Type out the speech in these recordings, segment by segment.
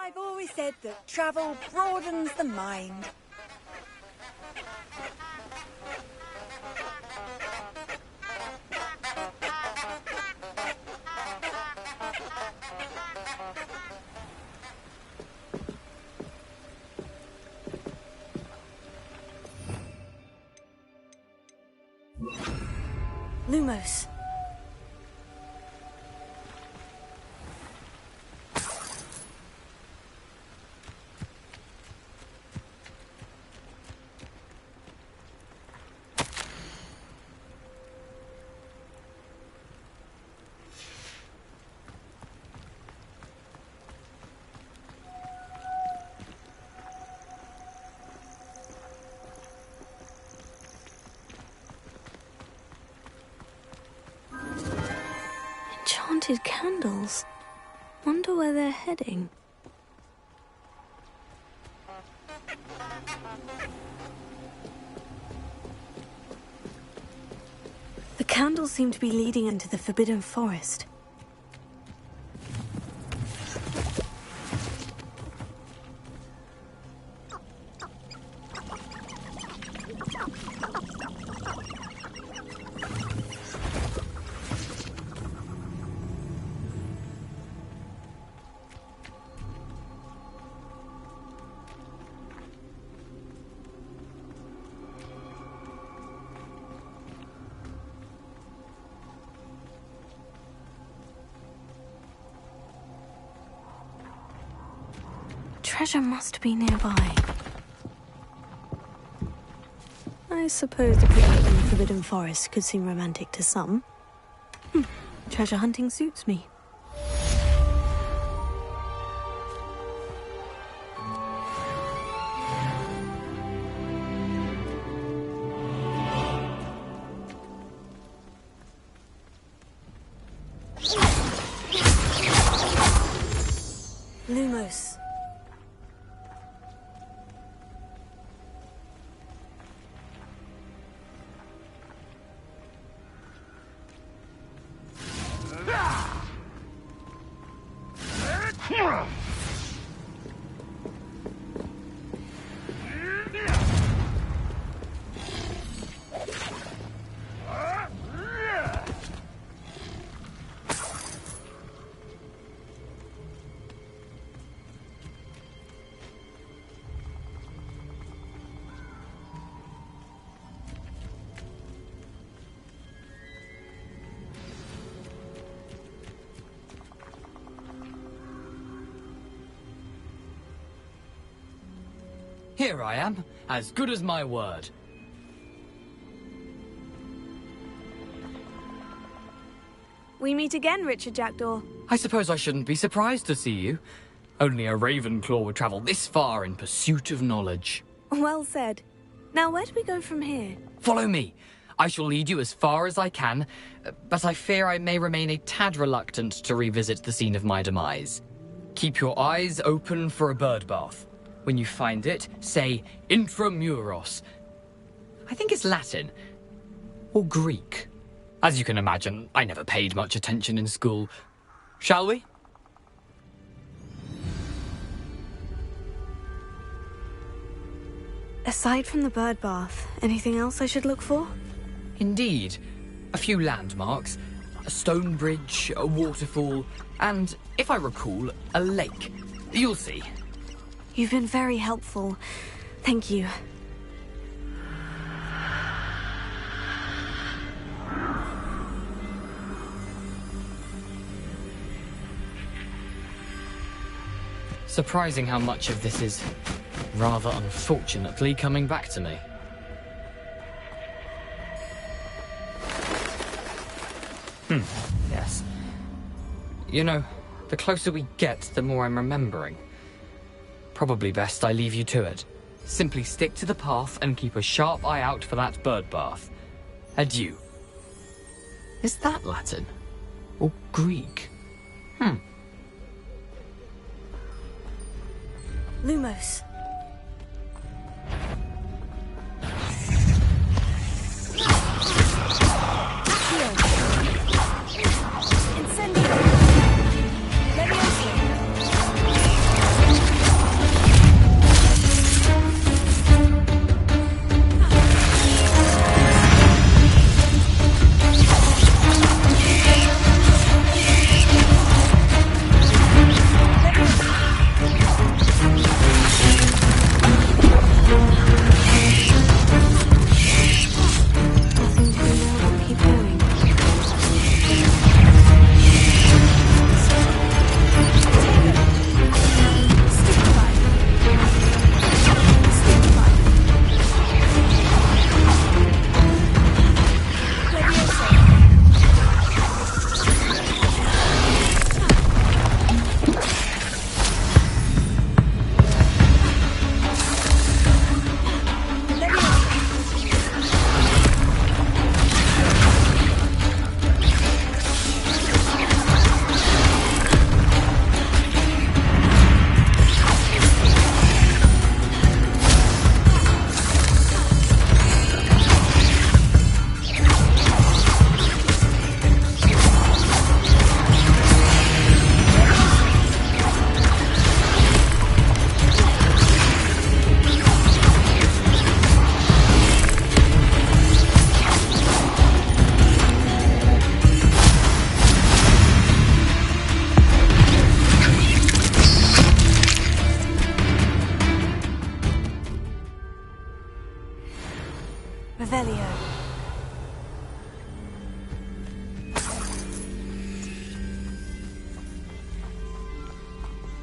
I've always said that travel broadens the mind. Lumos. Enchanted candles. Wonder where they're heading. The candles seem to be leading into the Forbidden Forest. Treasure must be nearby. I suppose the picnic in the Forbidden Forest could seem romantic to some. Treasure hunting suits me. Lumos. Here I am, as good as my word. We meet again, Richard Jackdaw. I suppose I shouldn't be surprised to see you. Only a Ravenclaw would travel this far in pursuit of knowledge. Well said. Now, where do we go from here? Follow me. I shall lead you as far as I can, but I fear I may remain a tad reluctant to revisit the scene of my demise. Keep your eyes open for a bird bath. When you find it, say intramuros. I think it's Latin. Or Greek. As you can imagine, I never paid much attention in school. Shall we? Aside from the bird bath, anything else I should look for? Indeed. A few landmarks, a stone bridge, a waterfall, and, if I recall, a lake. You'll see. You've been very helpful. Thank you. Surprising how much of this is, rather unfortunately, coming back to me. Yes. You know, the closer we get, the more I'm remembering. Probably best I leave you to it. Simply stick to the path and keep a sharp eye out for that bird bath. Adieu. Is that Latin? Or Greek? Lumos. Incendio. Leviosa.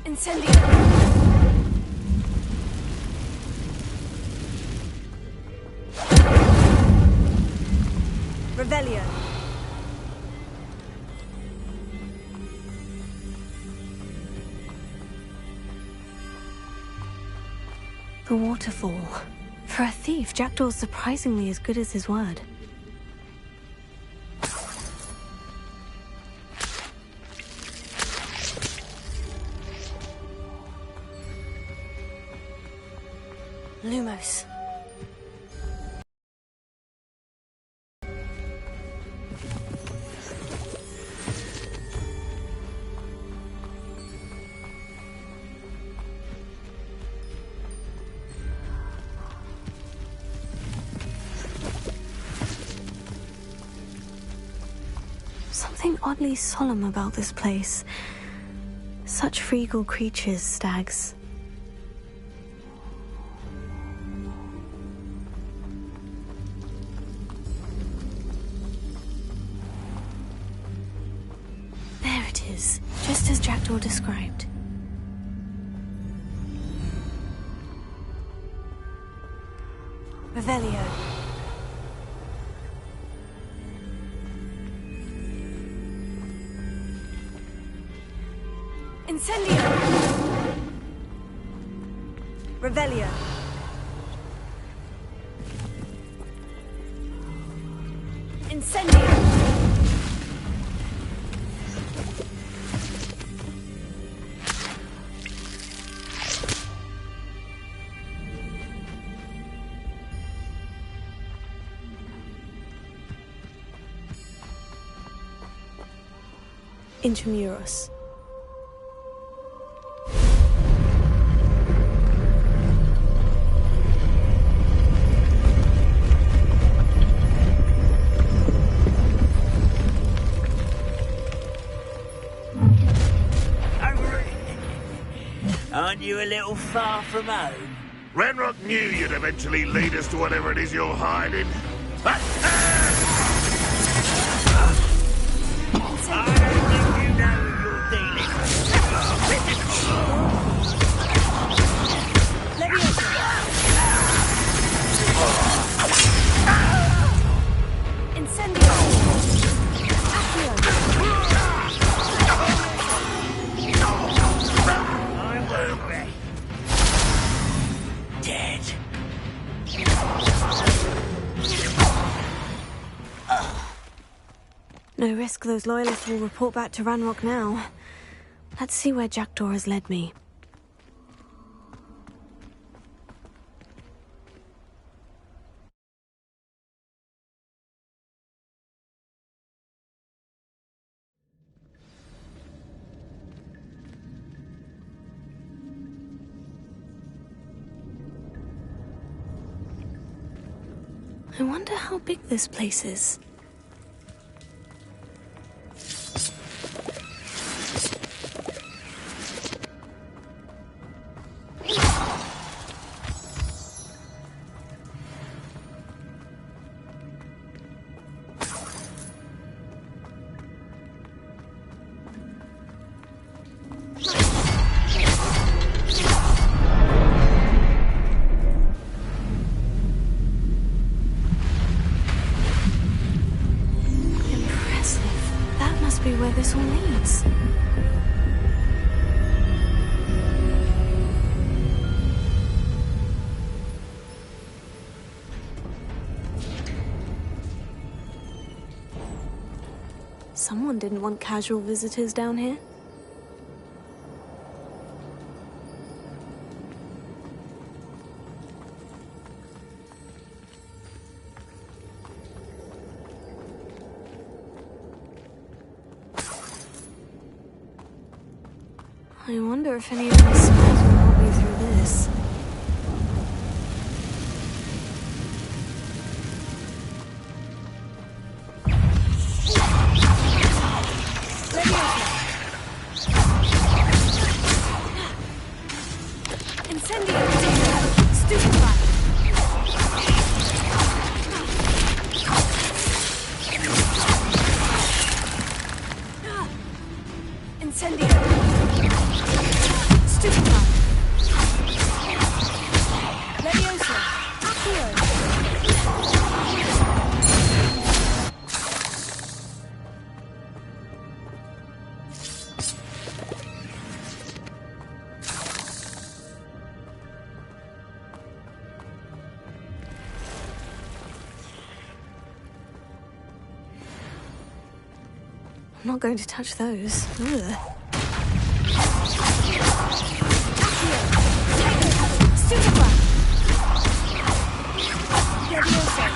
Incendio! Revelio! The waterfall. For a thief, Jackdaw's surprisingly as good as his word. Lumos. Something oddly solemn about this place. Such regal creatures, stags. There it is, just as Jackdaw described. Revelio! Incendio! Revelio! Incendio! Intramuros. Aren't you a little far from home? Ranrock knew you'd eventually lead us to whatever it is you're hiding. I don't think you know who you're dealing Leviosa! Incendio! Accio! Dead. No risk those loyalists will report back to Ranrock now. Let's see where Jackdaw has led me. I wonder how big this place is. Where this all leads. Someone didn't want casual visitors down here. I wonder if any of these spells will help me through this. Incendio! Stupefy! Incendio! Stupefy. Leviosa. Accio. I'm not going to touch those. Ugh. Stupefy. Leviosa.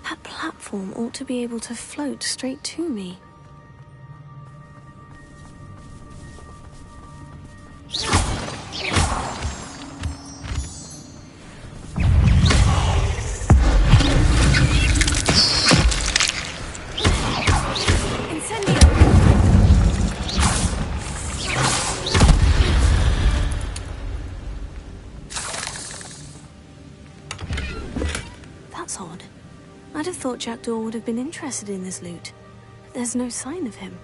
That platform ought to be able to float straight to me. That's odd. I'd have thought Jackdaw would have been interested in this loot. There's no sign of him.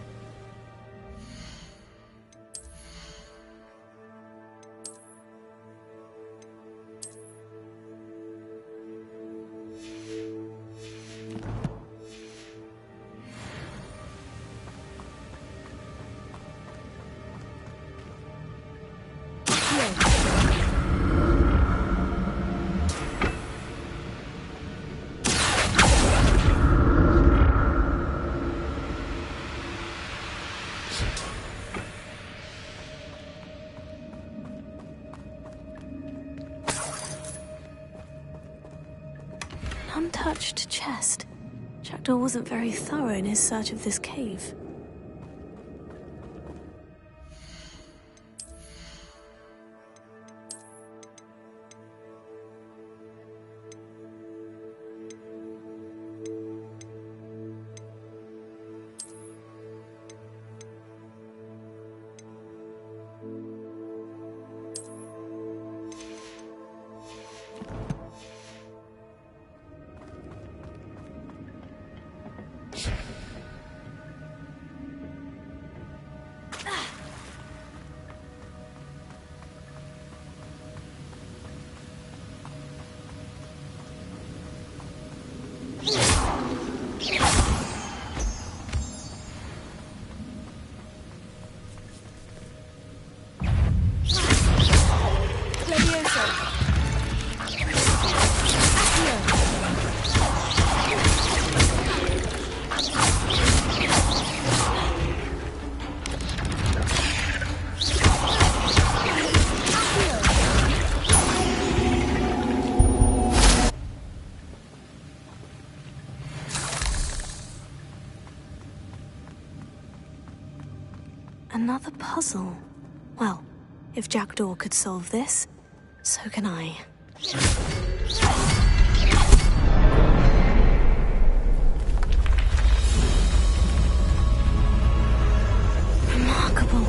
Untouched chest. Jackdaw wasn't very thorough in his search of this cave. Another puzzle. Well, if Jackdaw could solve this, so can I. Remarkable.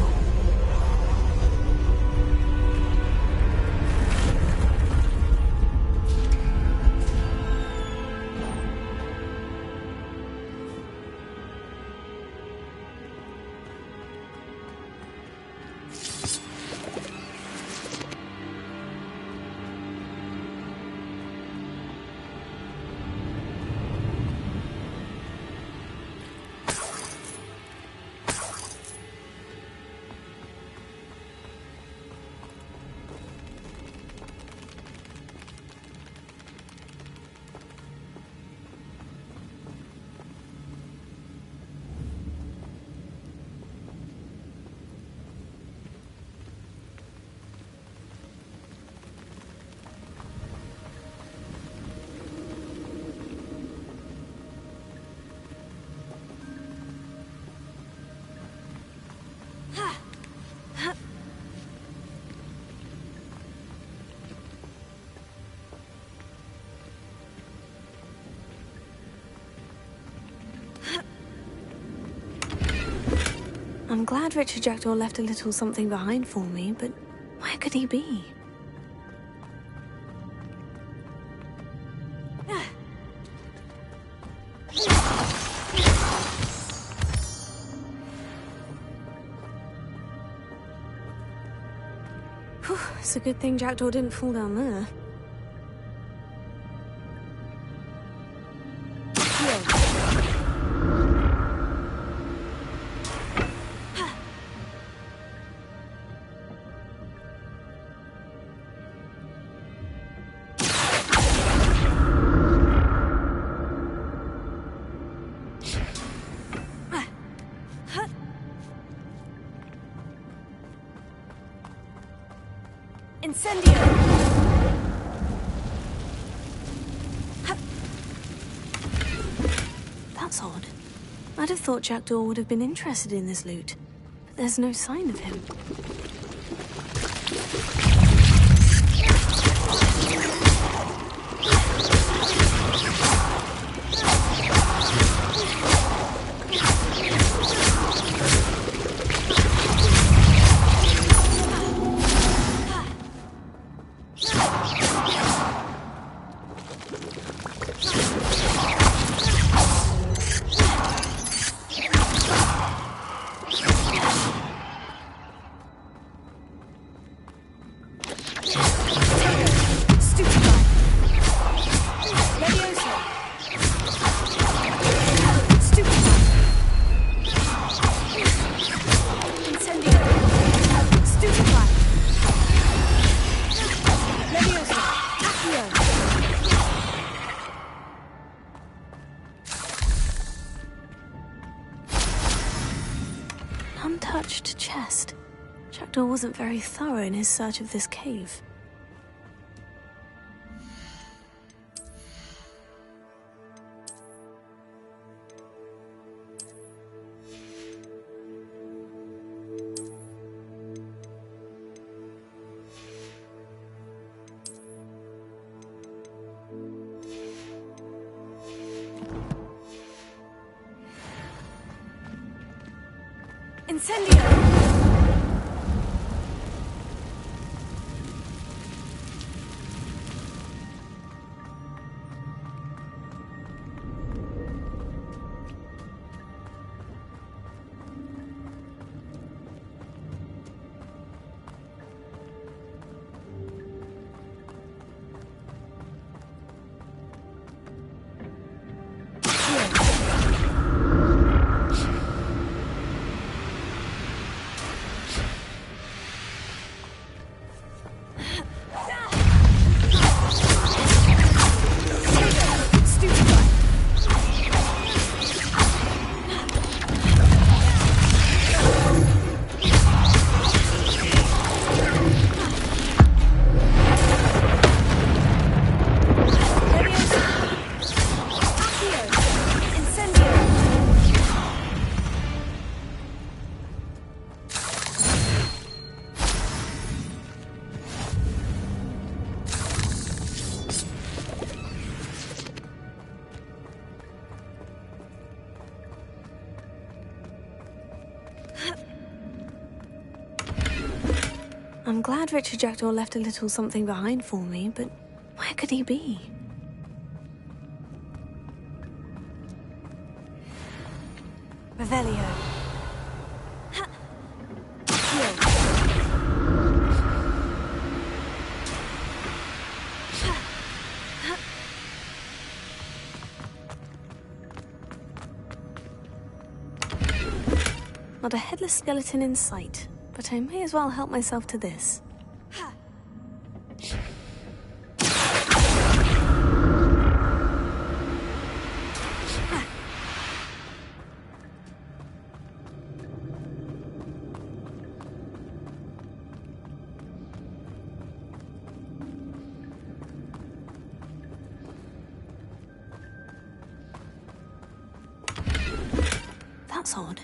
I'm glad Richard Jackdaw left a little something behind for me, but where could he be? Whew, it's a good thing Jackdaw didn't fall down there. Incendio! That's odd. I'd have thought Jackdaw would have been interested in this loot, but there's no sign of him. Untouched chest. Jackdaw wasn't very thorough in his search of this cave. Incendio! I'm glad Richard Jackdaw left a little something behind for me, but where could he be? Revelio. Not a headless skeleton in sight, but I may as well help myself to this. That's odd.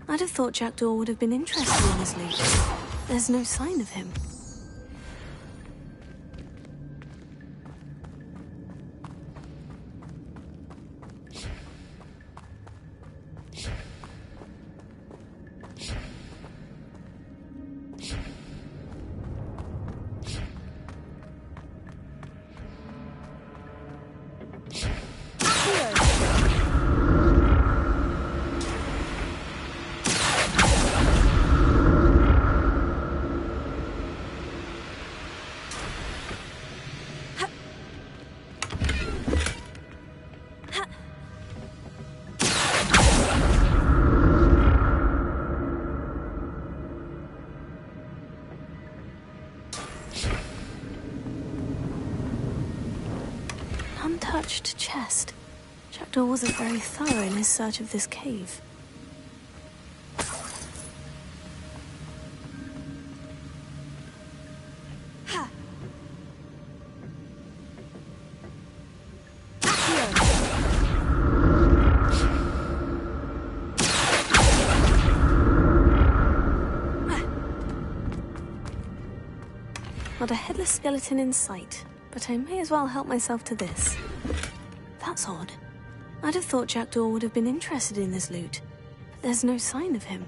I'd have thought Jackdaw would have been interested in his loot. There's no sign of him. Untouched chest. Jackdaw wasn't very thorough in his search of this cave. Not a headless skeleton in sight, but I may as well help myself to this. That's odd. I'd have thought Jackdaw would have been interested in this loot. There's no sign of him.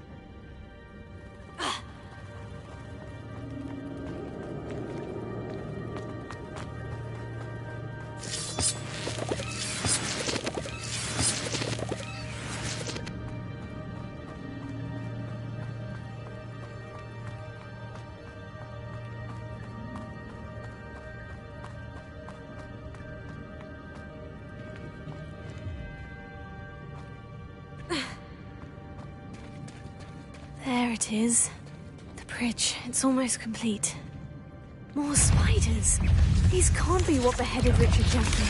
There it is. The bridge. It's almost complete. More spiders. These can't be what beheaded Richard Jackdaw.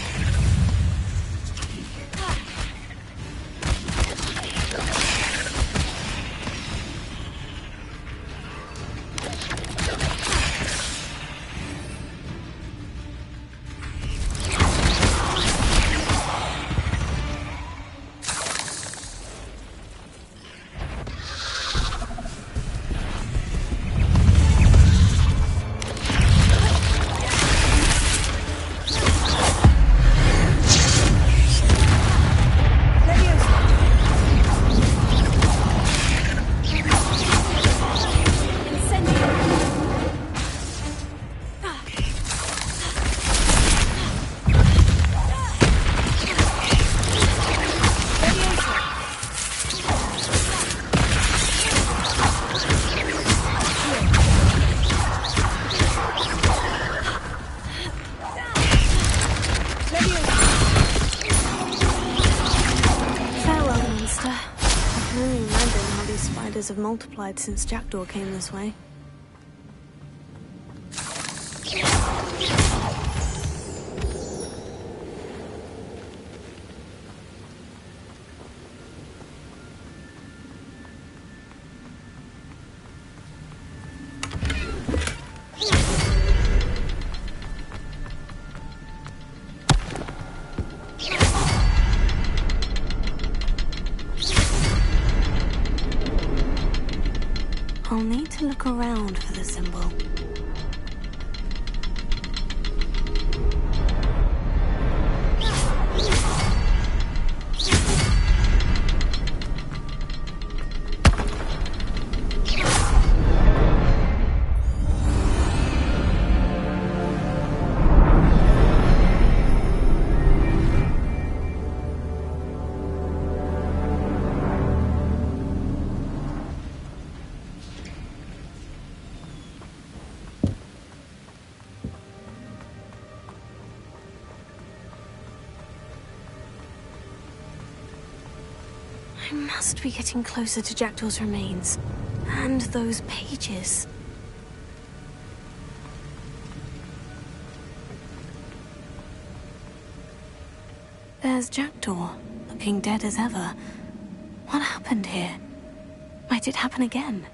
Have multiplied since Jackdaw came this way. I'll need to look around for the symbol. I must be getting closer to Jackdaw's remains. And those pages. There's Jackdaw, looking dead as ever. What happened here? Might it happen again?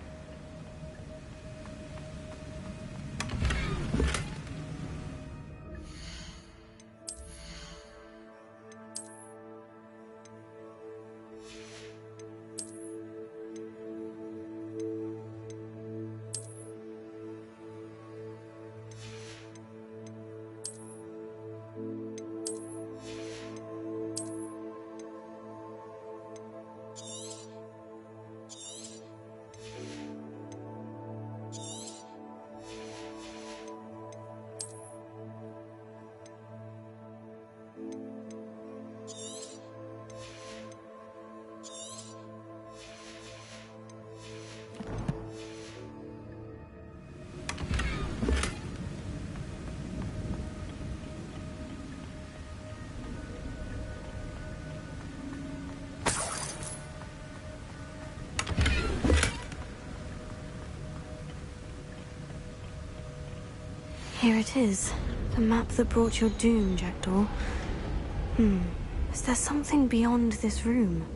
Here it is. The map that brought your doom, Jackdaw. Is there something beyond this room?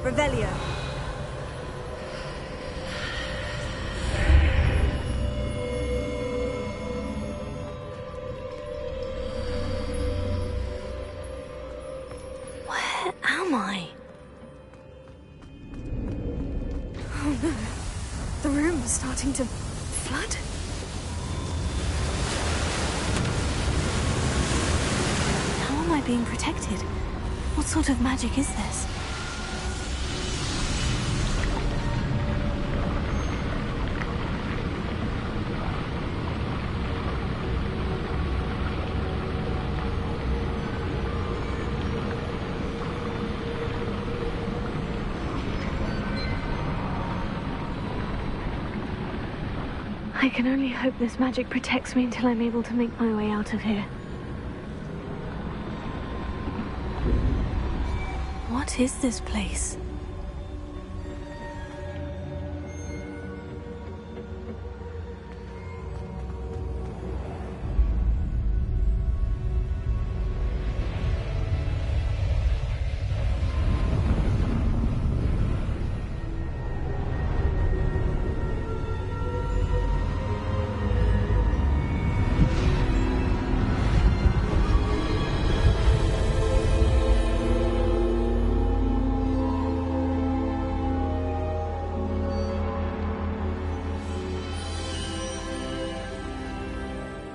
Revelio. Where am I? Oh no. The room is starting to flood. How am I being protected? What sort of magic is this? I can only hope this magic protects me until I'm able to make my way out of here. What is this place?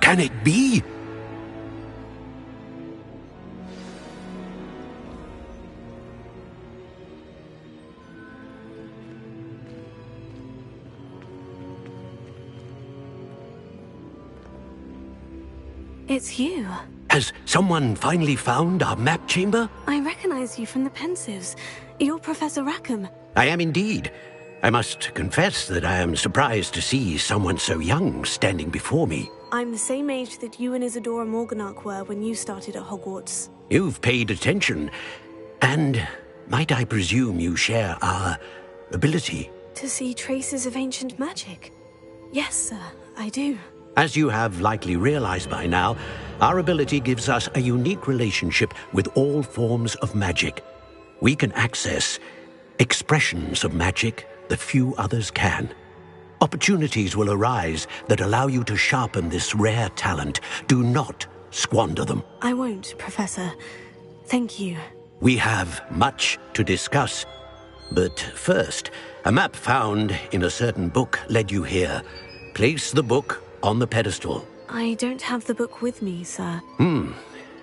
can it be? It's you. Has someone finally found our map chamber? I recognize you from the Pensives. You're Professor Rackham. I am indeed. I must confess that I am surprised to see someone so young standing before me. I'm the same age that you and Isadora Morganach were when you started at Hogwarts. You've paid attention. And might I presume you share our ability? To see traces of ancient magic? Yes, sir, I do. As you have likely realized by now, our ability gives us a unique relationship with all forms of magic. We can access expressions of magic that few others can. Opportunities will arise that allow you to sharpen this rare talent. Do not squander them. I won't, Professor. Thank you. We have much to discuss. But first, a map found in a certain book led you here. Place the book on the pedestal. I don't have the book with me, sir.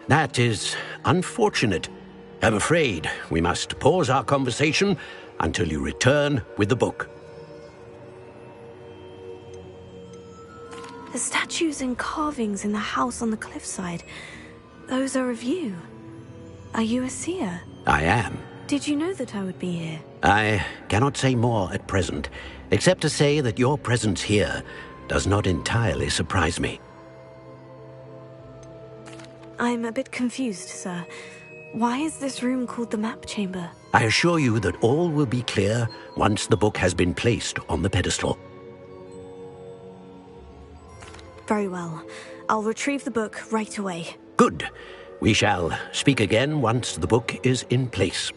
That is unfortunate. I'm afraid we must pause our conversation until you return with the book. The statues and carvings in the house on the cliffside, those are of you. Are you a seer? I am. Did you know that I would be here? I cannot say more at present, except to say that your presence here does not entirely surprise me. I'm a bit confused, sir. Why is this room called the map chamber? I assure you that all will be clear once the book has been placed on the pedestal. Very well. I'll retrieve the book right away. Good. We shall speak again once the book is in place.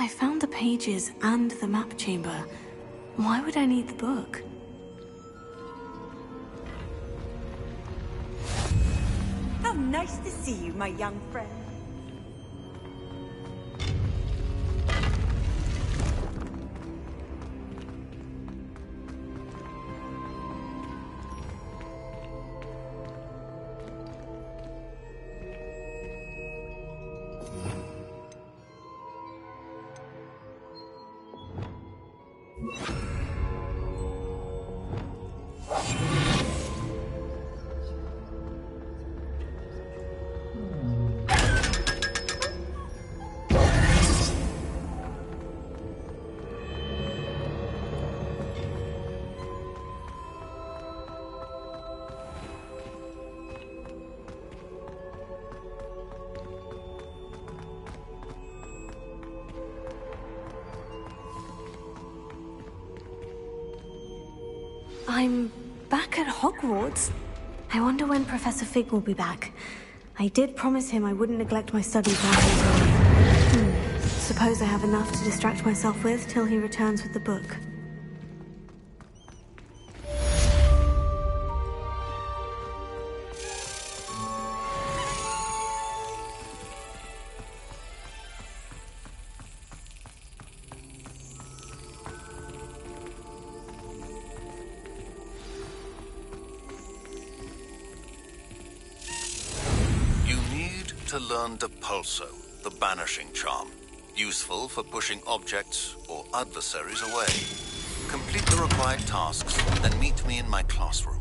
I found the pages and the map chamber. Why would I need the book? How nice to see you, my young friend. I'm back at Hogwarts. I wonder when Professor Fig will be back. I did promise him I wouldn't neglect my studies while he was away. Suppose I have enough to distract myself with till he returns with the book. To learn Depulso, the banishing charm, useful for pushing objects or adversaries away. Complete the required tasks, then meet me in my classroom.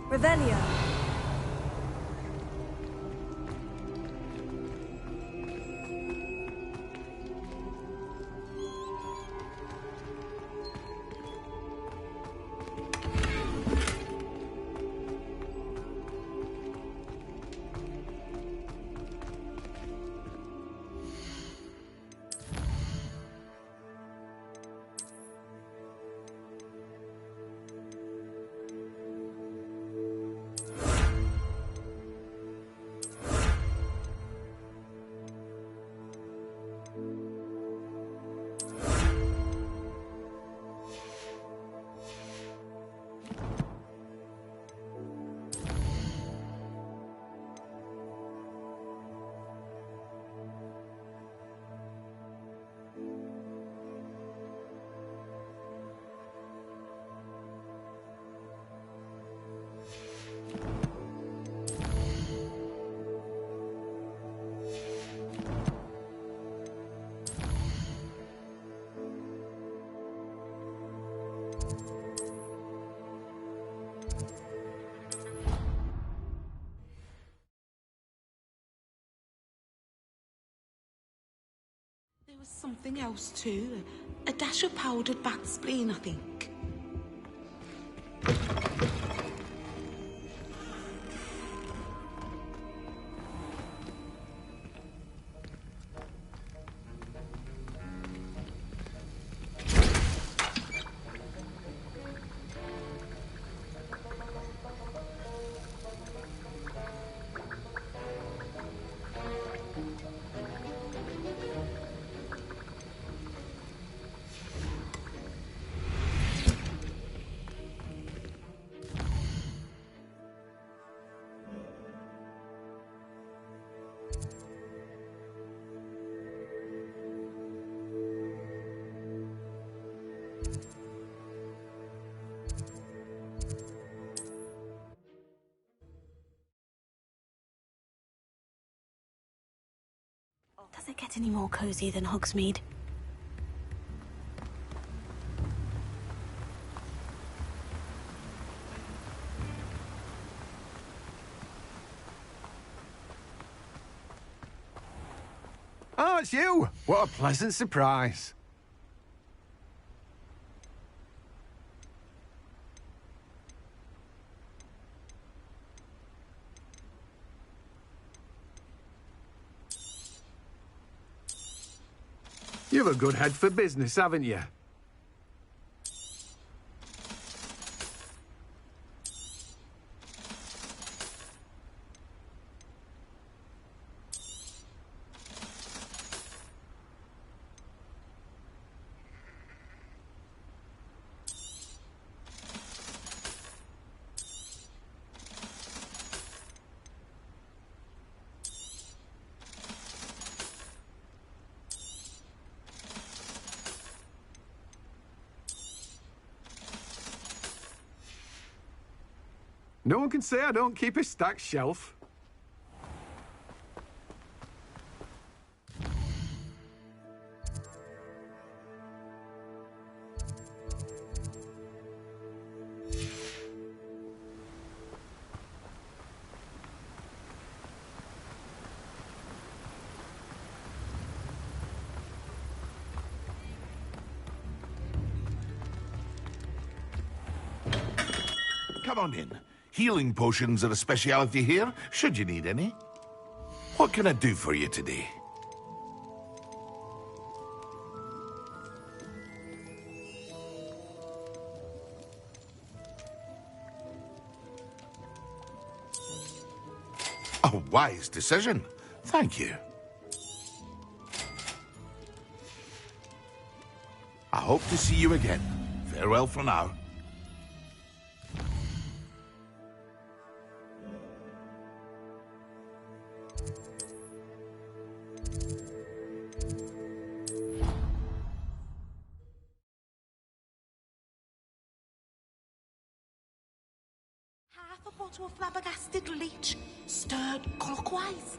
Revelio. There was something else too. A dash of powdered bat spleen, I think. Does it get any more cozy than Hogsmeade? Oh, it's you! What a pleasant surprise. You've a good head for business, haven't you? No one can say I don't keep a stacked shelf. Come on in. Healing potions are a speciality here, should you need any. What can I do for you today? A wise decision. Thank you. I hope to see you again. Farewell for now. Half a bottle of flabbergasted leech, stirred clockwise.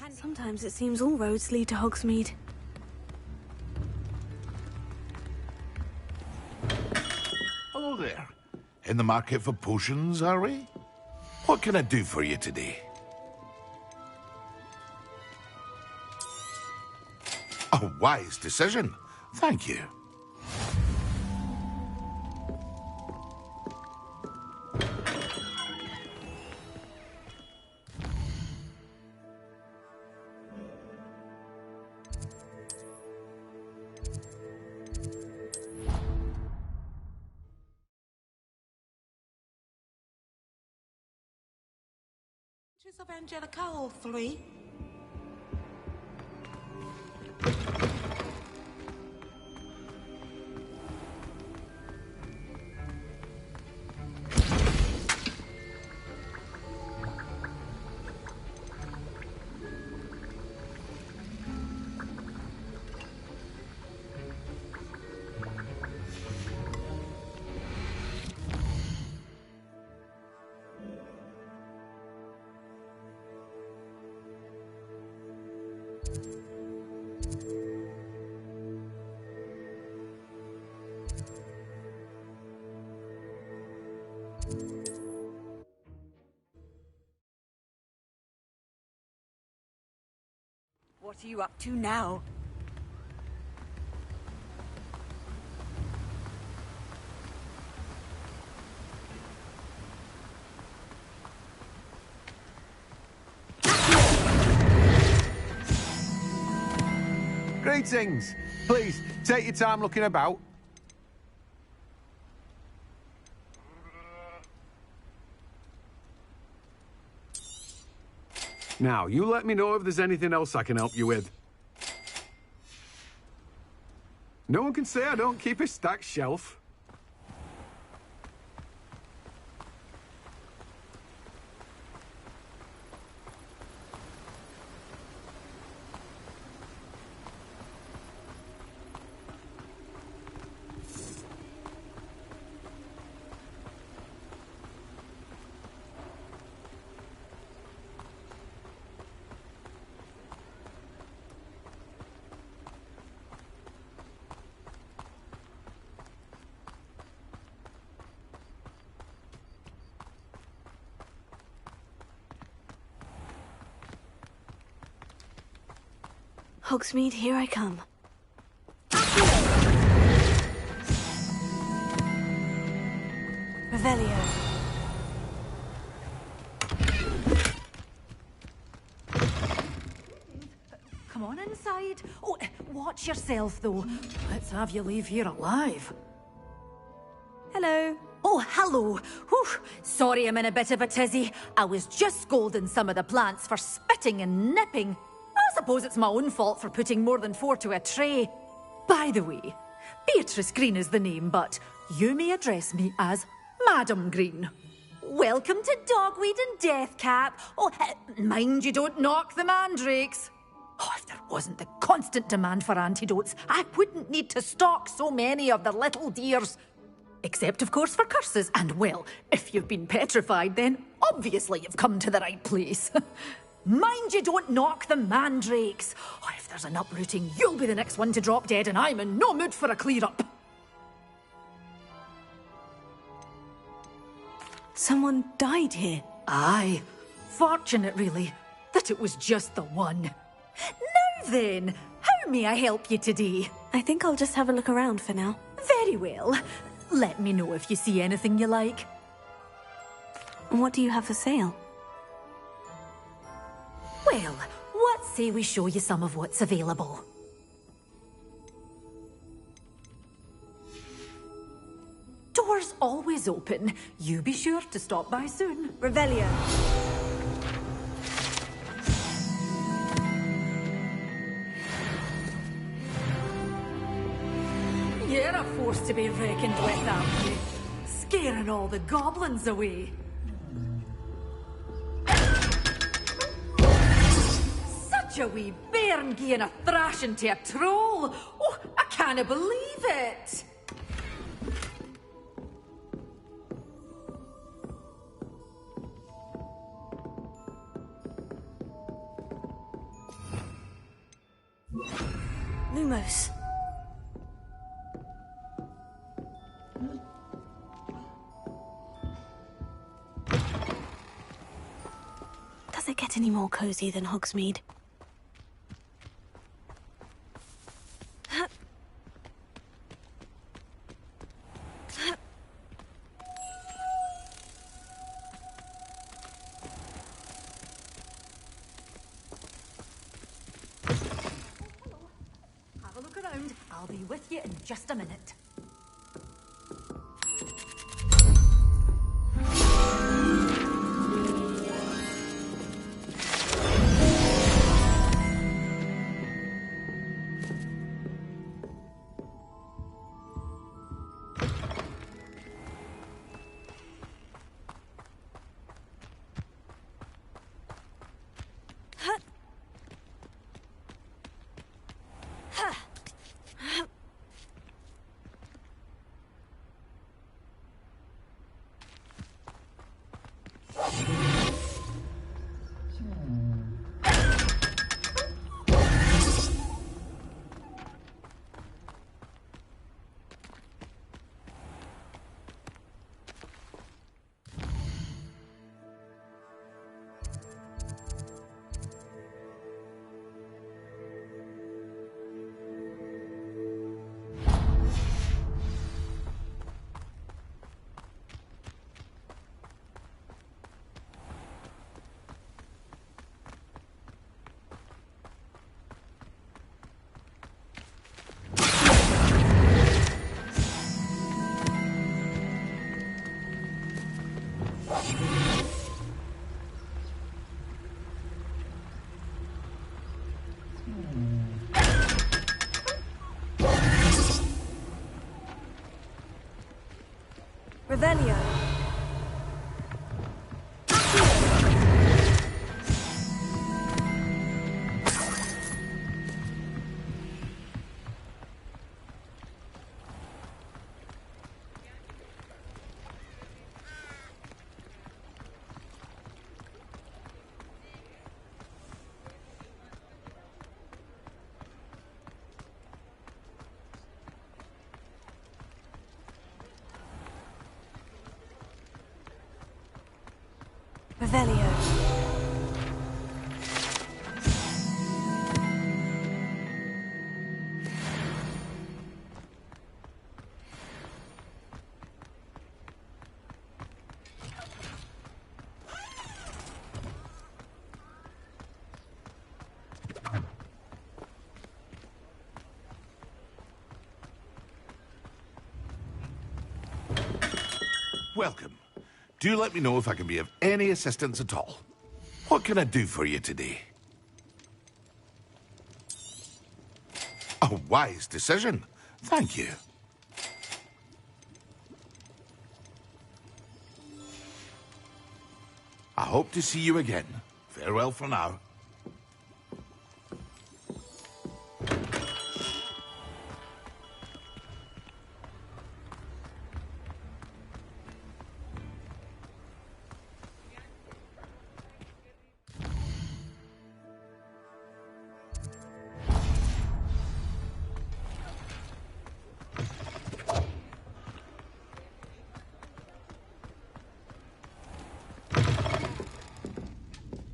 Sometimes it seems all roads lead to Hogsmeade. Hello there. In the market for potions, are we? What can I do for you today? A wise decision. Thank you. Of Angelica, all three. What are you up to now? Greetings. Please, take your time looking about. Now, you let me know if there's anything else I can help you with. No one can say I don't keep a stacked shelf. Hogsmeade, here I come. Revelio. Come on inside. Oh, watch yourself, though. Let's have you leave here alive. Hello. Oh, hello. Whew. Sorry I'm in a bit of a tizzy. I was just scolding some of the plants for spitting and nipping. I suppose it's my own fault for putting more than 4 to a tray. By the way, Beatrice Green is the name, but you may address me as Madam Green. Welcome to Dogweed and Deathcap. Oh, mind you don't knock the mandrakes. Oh, if there wasn't the constant demand for antidotes, I wouldn't need to stock so many of the little dears. Except, of course, for curses. And, well, if you've been petrified, then obviously you've come to the right place. Mind you don't knock the mandrakes. Oh, if there's an uprooting, you'll be the next one to drop dead, and I'm in no mood for a clear-up. Someone died here. Aye. Fortunate, really, that it was just the one. Now then, how may I help you today? I think I'll just have a look around for now. Very well. Let me know if you see anything you like. And what do you have for sale? Well, what say we show you some of what's available? Doors always open. You be sure to stop by soon. Revelio. You're a force to be reckoned with, aren't you? Scaring all the goblins away. Such a wee bairn giving a thrashing to a troll. Oh, I can't believe it. Lumos. Does it get any more cozy than Hogsmeade? Have a look around. I'll be with you in just a minute. Revelio. Revelio. Welcome. Do let me know if I can be of any assistance at all. What can I do for you today? A wise decision. Thank you. I hope to see you again. Farewell for now.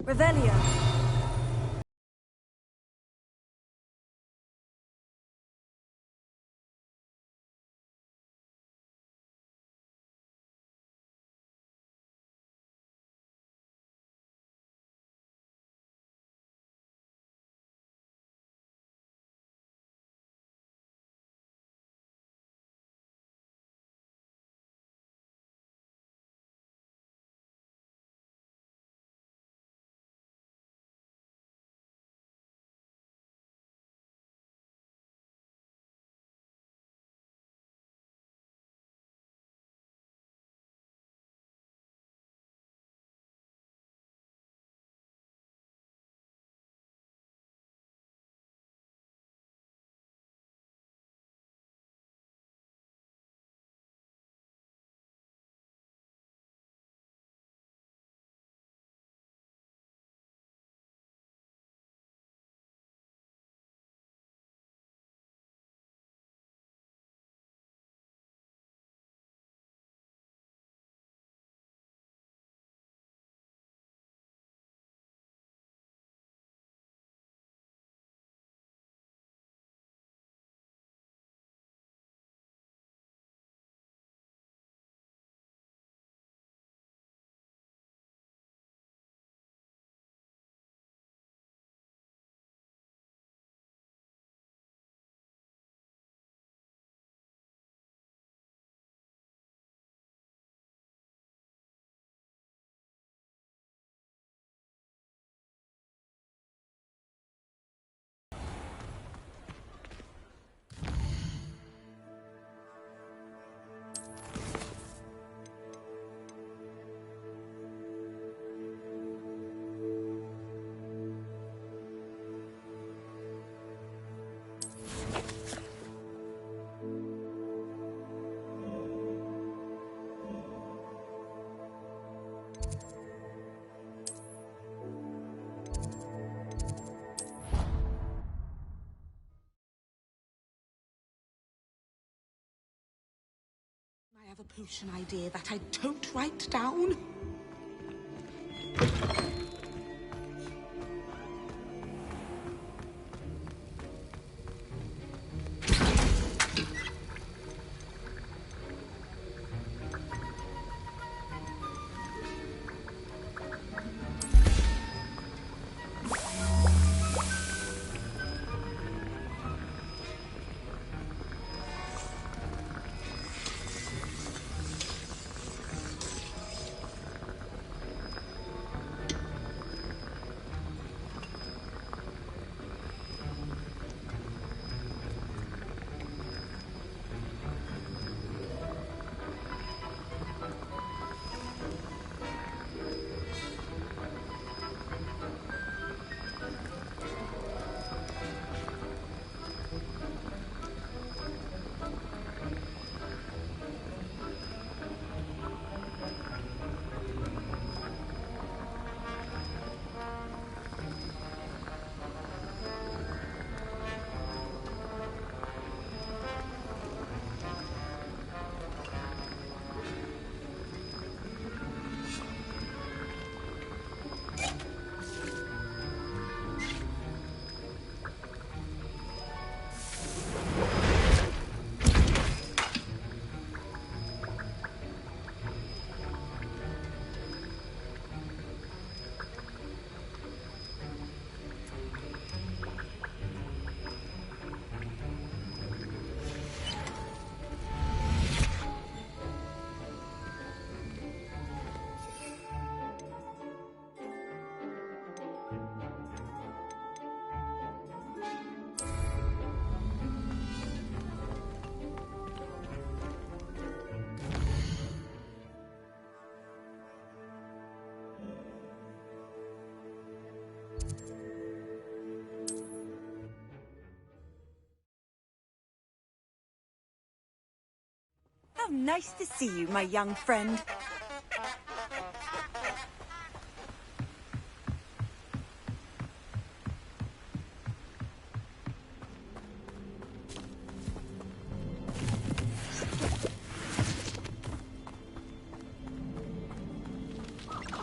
Revelio. I have a potion idea that I don't write down. nice to see you, my young friend.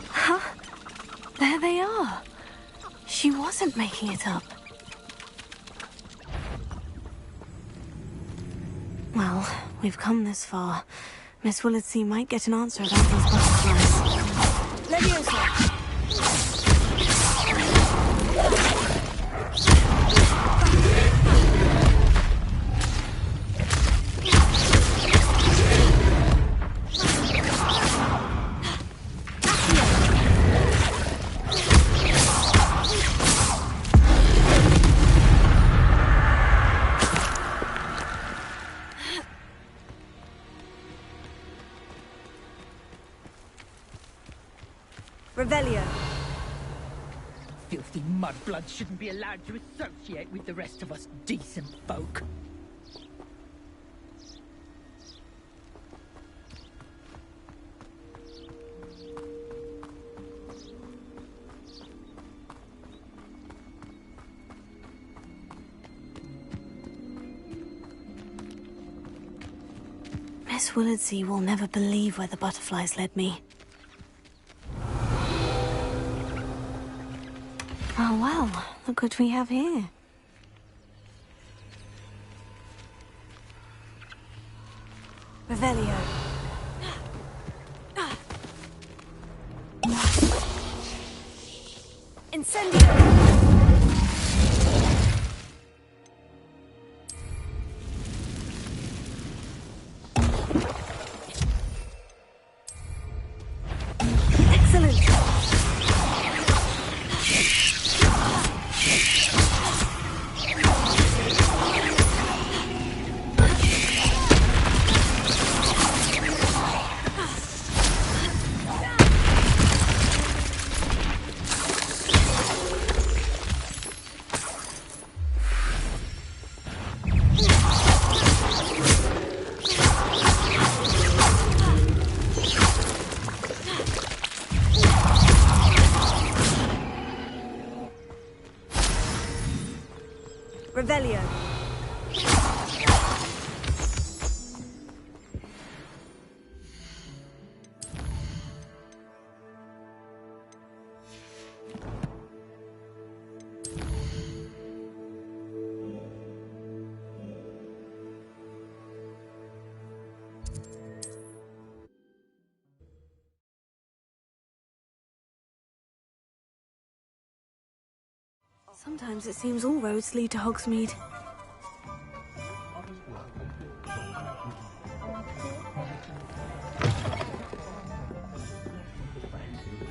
Huh? There they are. She wasn't making it up. Well, we've come this far. Miss Willardsea might get an answer about these butterflies. Leviosa! Revelio. Filthy mudblood shouldn't be allowed to associate with the rest of us decent folk. Miss Willardsea will never believe where the butterflies led me. Oh well, look what we have here. Revelio. Incendio. Revelio. Sometimes it seems all roads lead to Hogsmeade.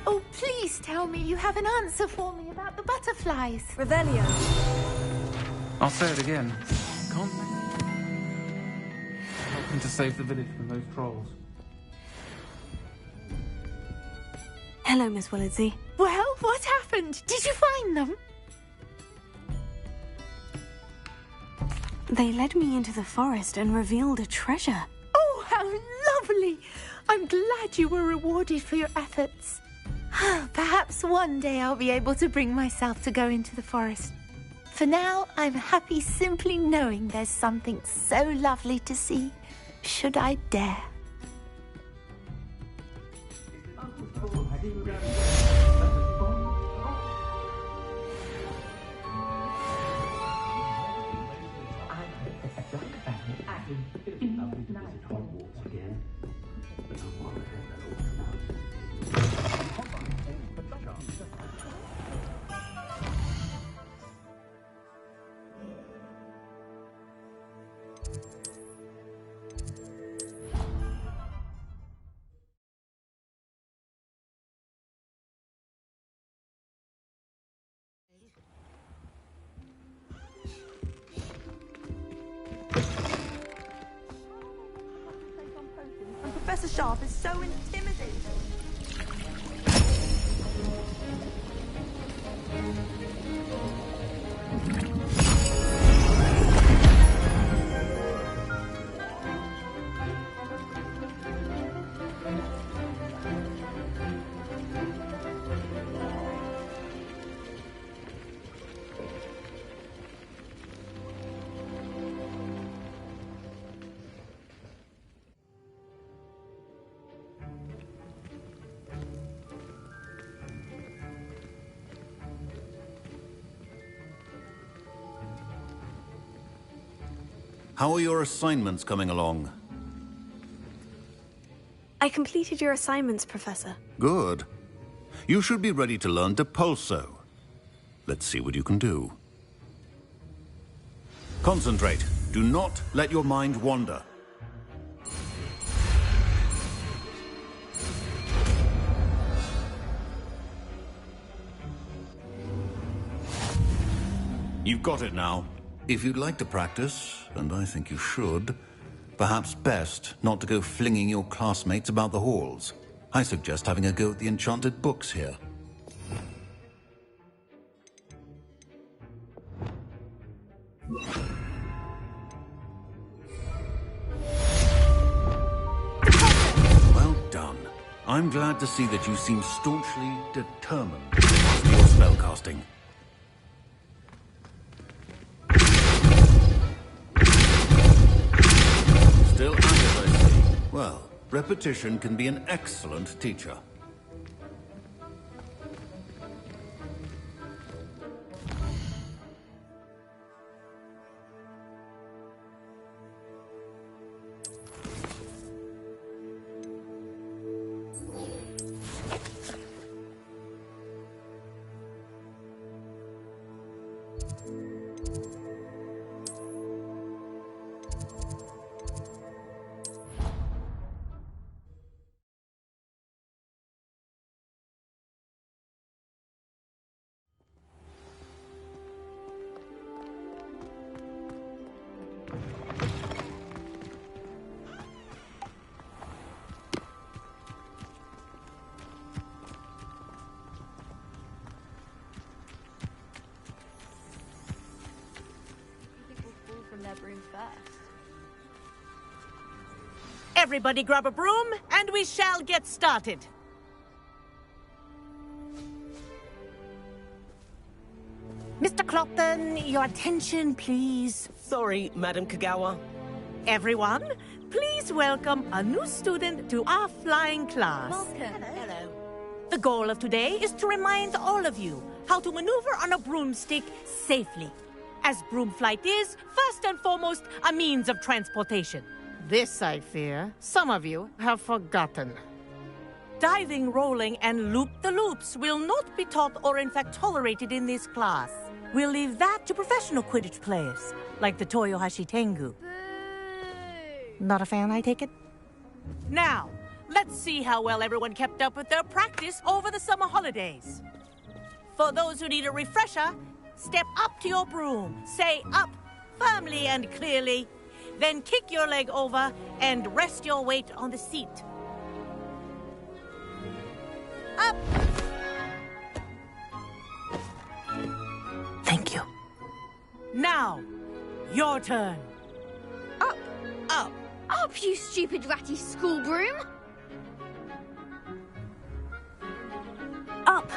Oh, please tell me you have an answer for me about the butterflies. Revelio. I'll say it again. Can't helping to save the village from those trolls. Hello, Miss Willardsea. Well, what happened? Did you find them? They led me into the forest and revealed a treasure. Oh, how lovely! I'm glad you were rewarded for your efforts. Perhaps one day I'll be able to bring myself to go into the forest. For now, I'm happy simply knowing there's something so lovely to see, should I dare. Professor Sharp is so intimidating. How are your assignments coming along? I completed your assignments, Professor. Good. You should be ready to learn Depulso. Let's see what you can do. Concentrate. Do not let your mind wander. You've got it now. If you'd like to practice, and I think you should, perhaps best not to go flinging your classmates about the halls. I suggest having a go at the enchanted books here. Well done. I'm glad to see that you seem staunchly determined to master your spellcasting. Still at it, I see. Well, repetition can be an excellent teacher. Everybody grab a broom, and we shall get started. Mr. Clopton, your attention, please. Sorry, Madam Kagawa. Everyone, please welcome a new student to our flying class. Welcome. Hello. The goal of today is to remind all of you how to maneuver on a broomstick safely, as broom flight is, first and foremost, a means of transportation. This, I fear, some of you have forgotten. Diving, rolling, and loop-the-loops will not be taught or in fact tolerated in this class. We'll leave that to professional Quidditch players, like the Toyohashi Tengu. Not a fan, I take it? Now, let's see how well everyone kept up with their practice over the summer holidays. For those who need a refresher, step up to your broom, say up firmly and clearly, then kick your leg over and rest your weight on the seat. Up! Thank you. Now, your turn. Up. Up. Up, you stupid ratty school broom. Up.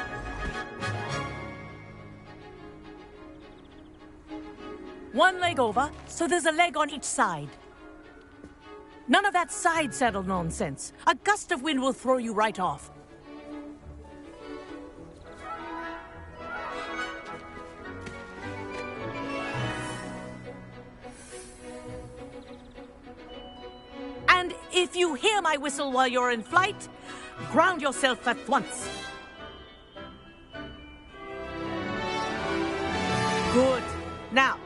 One leg over, so there's a leg on each side. None of that side saddle nonsense. A gust of wind will throw you right off. And if you hear my whistle while you're in flight, ground yourself at once. Good. Now,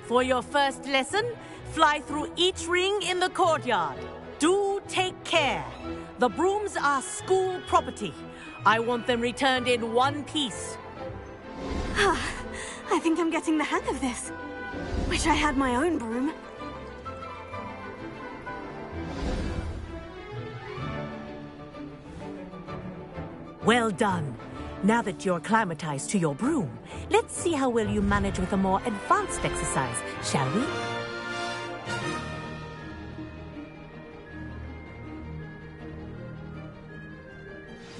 for your first lesson, fly through each ring in the courtyard. Do take care. The brooms are school property. I want them returned in one piece. I think I'm getting the hang of this. Wish I had my own broom. Well done. Now that you're acclimatized to your broom, let's see how well you manage with a more advanced exercise, shall we?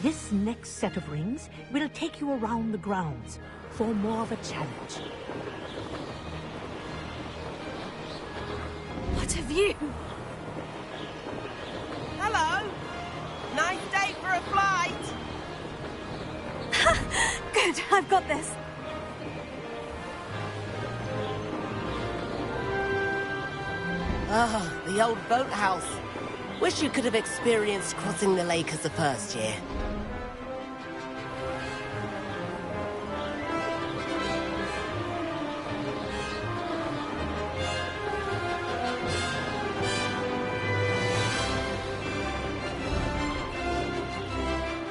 This next set of rings will take you around the grounds for more of a challenge. What a view! Hello. Nice day for a flight. Good, I've got this. Oh, the old boathouse. Wish you could have experienced crossing the lake as a first year.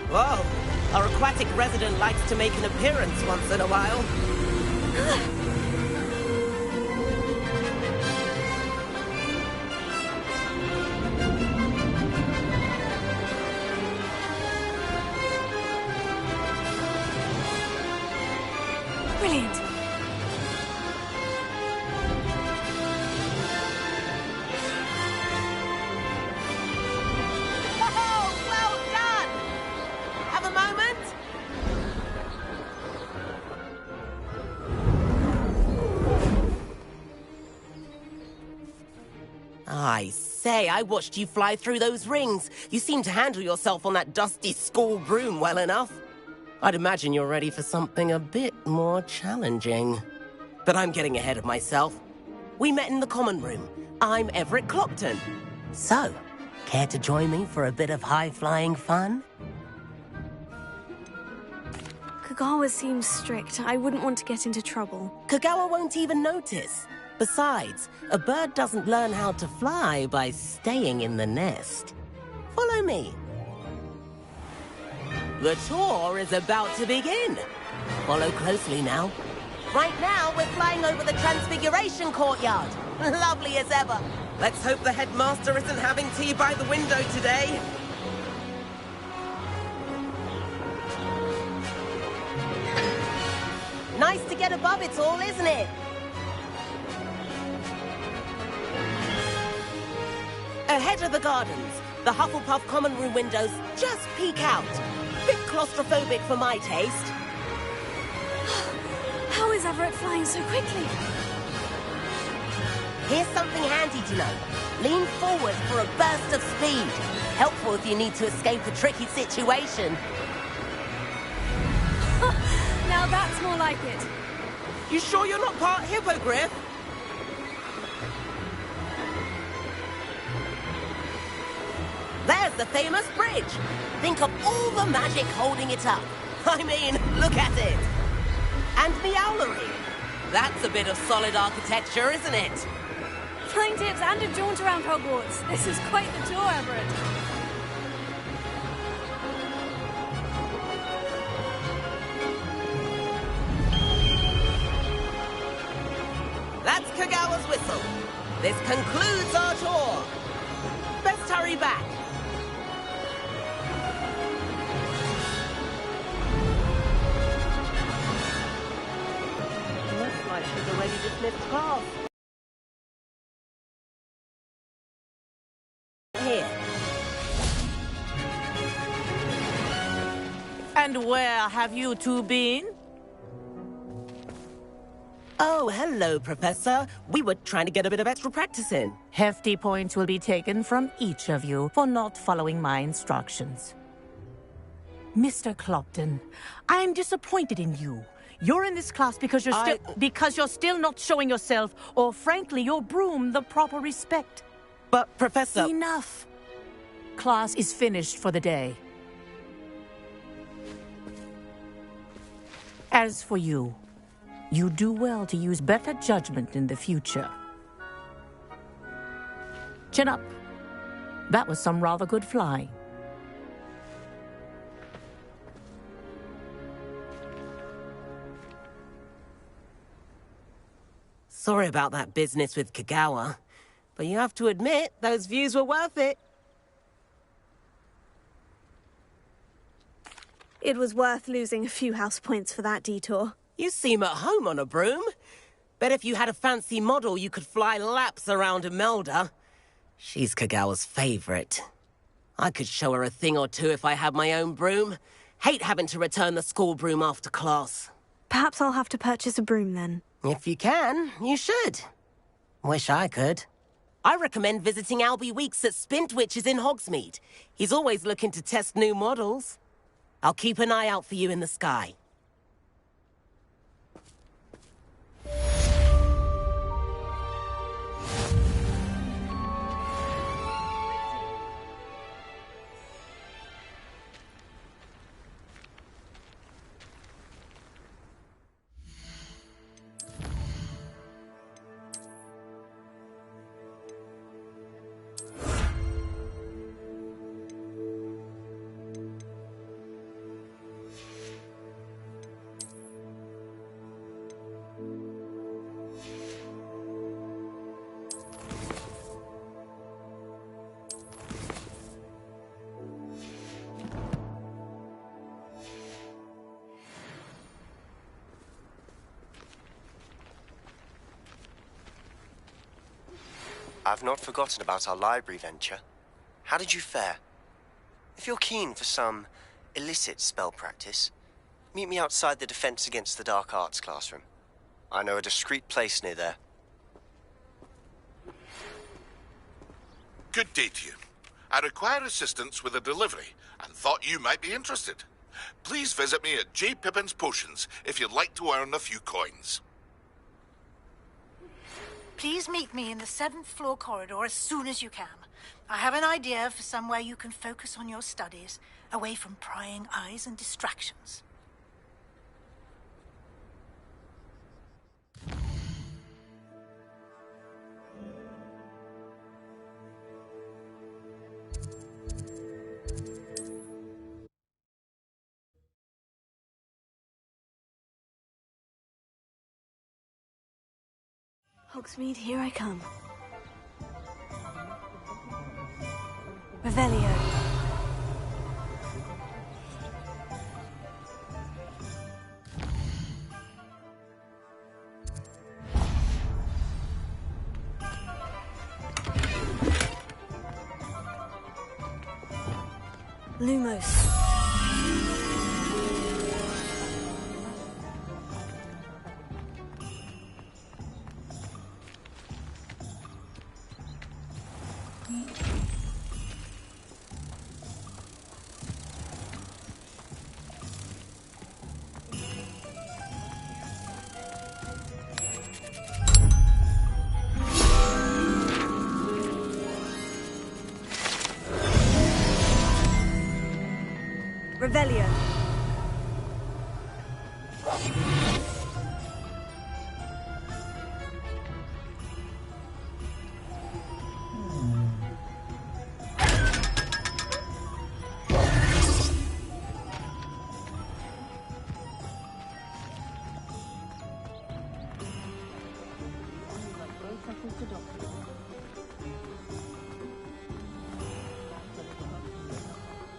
Whoa! Our aquatic resident likes to make an appearance once in a while. Brilliant. Oh, well done! Have a moment? I say, I watched you fly through those rings. You seem to handle yourself on that dusty school broom well enough. I'd imagine you're ready for something a bit more challenging. But I'm getting ahead of myself. We met in the common room. I'm Everett Clopton. So, care to join me for a bit of high-flying fun? Kagawa seems strict. I wouldn't want to get into trouble. Kagawa won't even notice. Besides, a bird doesn't learn how to fly by staying in the nest. Follow me. The tour is about to begin. Follow closely now. Right now, we're flying over the Transfiguration Courtyard. Lovely as ever. Let's hope the headmaster isn't having tea by the window today. Nice to get above it all, isn't it? Ahead of the gardens, the Hufflepuff common room windows just peek out. Bit claustrophobic for my taste. How is Everett flying so quickly? Here's something handy to know. Lean forward for a burst of speed. Helpful if you need to escape a tricky situation. Now that's more like it. You sure you're not part hippogriff? There's the famous bridge. Think of all the magic holding it up. I mean, look at it. And Meowlery. That's a bit of solid architecture, isn't it? Flying tips and a jaunt around Hogwarts. This is quite the tour, Everett. That's Kagawa's whistle. This concludes our tour. Best hurry back. Looks like she's already dismissed class. Here. And where have you two been? Oh, hello, Professor. We were trying to get a bit of extra practice in. Hefty points will be taken from each of you for not following my instructions. Mr. Clopton, I'm disappointed in you. You're in this class because you're still not showing yourself, or frankly, your broom, the proper respect. But, Professor... Enough. Class is finished for the day. As for you, you do well to use better judgment in the future. Chin up. That was some rather good flying. Sorry about that business with Kagawa, but you have to admit, those views were worth it. It was worth losing a few house points for that detour. You seem at home on a broom. Bet if you had a fancy model, you could fly laps around Imelda. She's Kagawa's favorite. I could show her a thing or two if I had my own broom. Hate having to return the school broom after class. Perhaps I'll have to purchase a broom then. If you can, you should. Wish I could. I recommend visiting Albie Weeks at Spintwitches in Hogsmeade. He's always looking to test new models. I'll keep an eye out for you in the sky. I've not forgotten about our library venture. How did you fare? If you're keen for some illicit spell practice, meet me outside the Defense Against the Dark Arts classroom. I know a discreet place near there. Good day to you. I require assistance with a delivery and thought you might be interested. Please visit me at J. Pippin's Potions if you'd like to earn a few coins. Please meet me in the 7th floor corridor as soon as you can. I have an idea for somewhere you can focus on your studies, away from prying eyes and distractions. Hogsmeade, here I come. Revelio. Lumos. Revelio.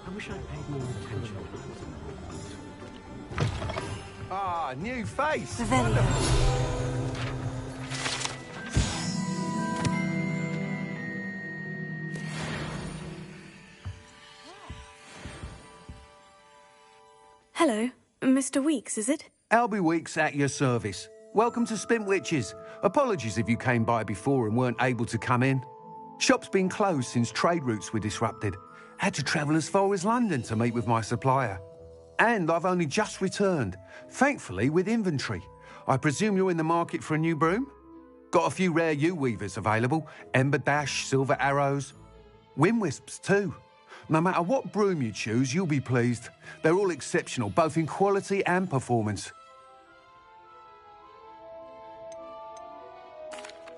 I wish I'd paid more attention. Ah, new face. Hello, Mr. Weeks, is it? Albie Weeks at your service. Welcome to Spintwitches. Apologies if you came by before and weren't able to come in. Shop's been closed since trade routes were disrupted. Had to travel as far as London to meet with my supplier. And I've only just returned, thankfully with inventory. I presume you're in the market for a new broom? Got a few rare U-weavers available. Ember Dash, Silver Arrows. Wind Wisps too. No matter what broom you choose, you'll be pleased. They're all exceptional, both in quality and performance.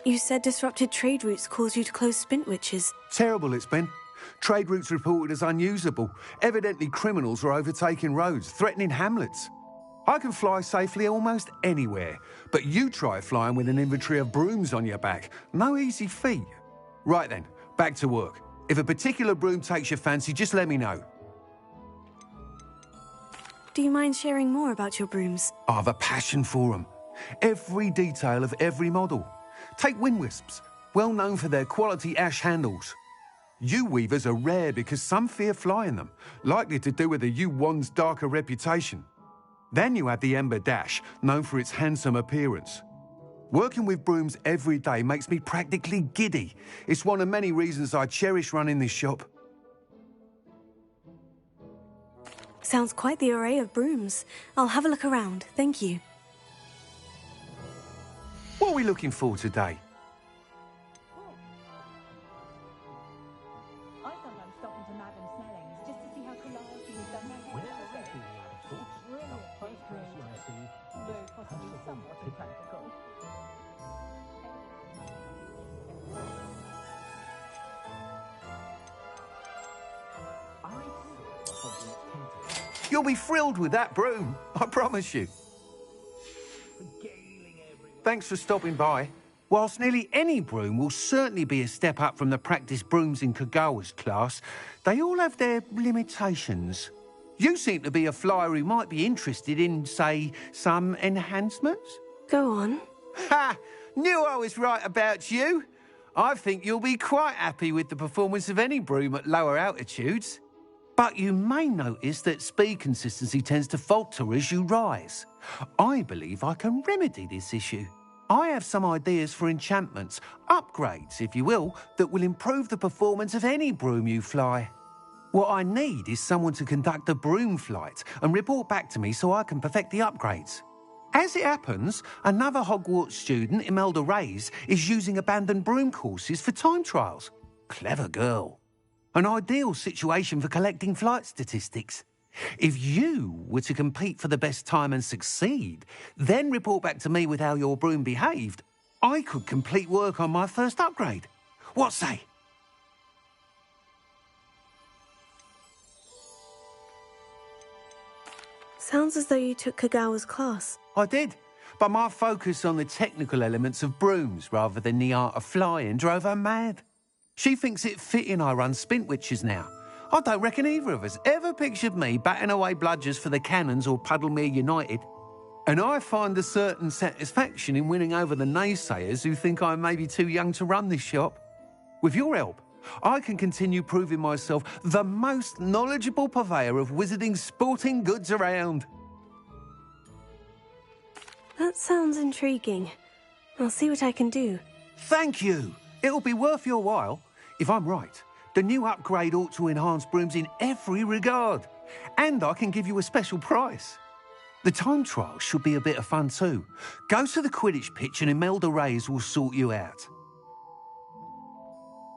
You said disrupted trade routes caused you to close Spintwitches. Terrible it's been. Trade routes reported as unusable. Evidently criminals were overtaking roads, threatening hamlets. I can fly safely almost anywhere, but you try flying with an inventory of brooms on your back. No easy feat. Right then, back to work. If a particular broom takes your fancy, just let me know. Do you mind sharing more about your brooms? I have a passion for them. Every detail of every model. Take Wind Wisps, well known for their quality ash handles. U-weavers are rare because some fear flying them, likely to do with the U-wand's darker reputation. Then you have the Ember Dash, known for its handsome appearance. Working with brooms every day makes me practically giddy. It's one of many reasons I cherish running this shop. Sounds quite the array of brooms. I'll have a look around, thank you. What are we looking for today? You'll be thrilled with that broom, I promise you. Thanks for stopping by. Whilst nearly any broom will certainly be a step up from the practice brooms in Kagawa's class, they all have their limitations. You seem to be a flyer who might be interested in, say, some enhancements? Go on. Ha! Knew I was right about you. I think you'll be quite happy with the performance of any broom at lower altitudes. But you may notice that speed consistency tends to falter as you rise. I believe I can remedy this issue. I have some ideas for enchantments, upgrades, if you will, that will improve the performance of any broom you fly. What I need is someone to conduct a broom flight and report back to me so I can perfect the upgrades. As it happens, another Hogwarts student, Imelda Reyes, is using abandoned broom courses for time trials. Clever girl. An ideal situation for collecting flight statistics. If you were to compete for the best time and succeed, then report back to me with how your broom behaved, I could complete work on my first upgrade. What say? Sounds as though you took Kagawa's class. I did, but my focus on the technical elements of brooms rather than the art of flying drove her mad. She thinks it fitting I run Spintwitches now. I don't reckon either of us ever pictured me batting away bludgers for the Cannons or Puddlemere United. And I find a certain satisfaction in winning over the naysayers who think I may be too young to run this shop. With your help, I can continue proving myself the most knowledgeable purveyor of wizarding sporting goods around. That sounds intriguing. I'll see what I can do. Thank you. It'll be worth your while. If I'm right, the new upgrade ought to enhance brooms in every regard. And I can give you a special price. The time trial should be a bit of fun too. Go to the Quidditch pitch and Imelda Reyes will sort you out.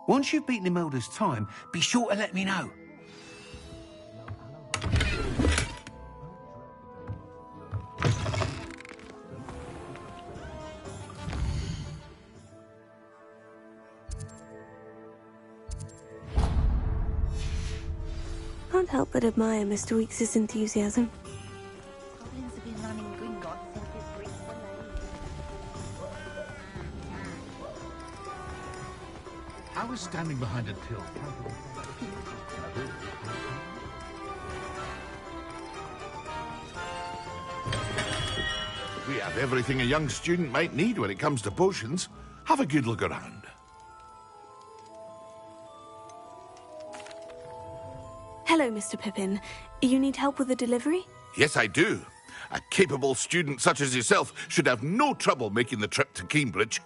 Once you've beaten Imelda's time, be sure to let me know. Can't help but admire Mr. Weekes' enthusiasm. I was standing behind a till. We have everything a young student might need when it comes to potions. Have a good look around. Hello, Mr. Pippin. You need help with the delivery? Yes, I do. A capable student such as yourself should have no trouble making the trip to Cambridge.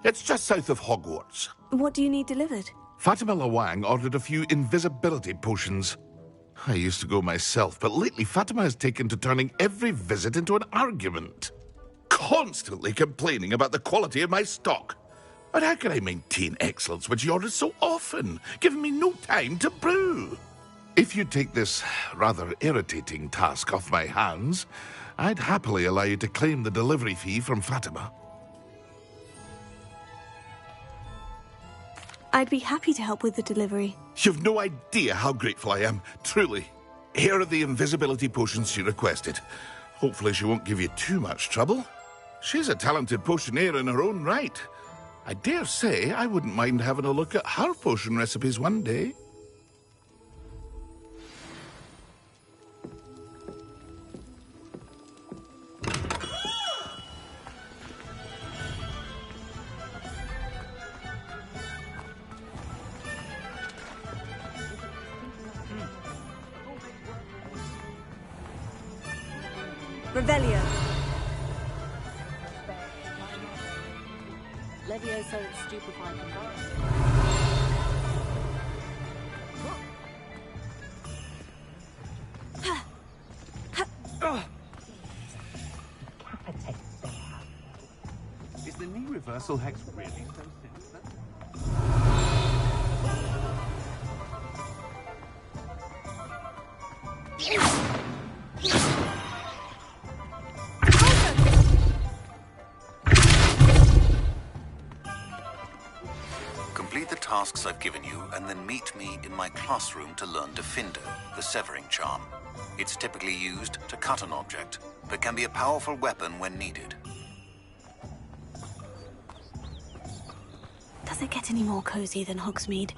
It's just south of Hogwarts. What do you need delivered? Fatima Lawang ordered a few invisibility potions. I used to go myself, but lately Fatima has taken to turning every visit into an argument. Constantly complaining about the quality of my stock. But how can I maintain excellence when she orders so often, giving me no time to brew? If you take this rather irritating task off my hands, I'd happily allow you to claim the delivery fee from Fatima. I'd be happy to help with the delivery. You've no idea how grateful I am, truly. Here are the invisibility potions she requested. Hopefully she won't give you too much trouble. She's a talented potioneer in her own right. I dare say I wouldn't mind having a look at her potion recipes one day. Revelio. Levioso and Stupefy combined. Is the knee reversal hex really so sinister? Complete the tasks I've given you, and then meet me in my classroom to learn Defindo, the severing charm. It's typically used to cut an object, but can be a powerful weapon when needed. Does it get any more cozy than Hogsmeade?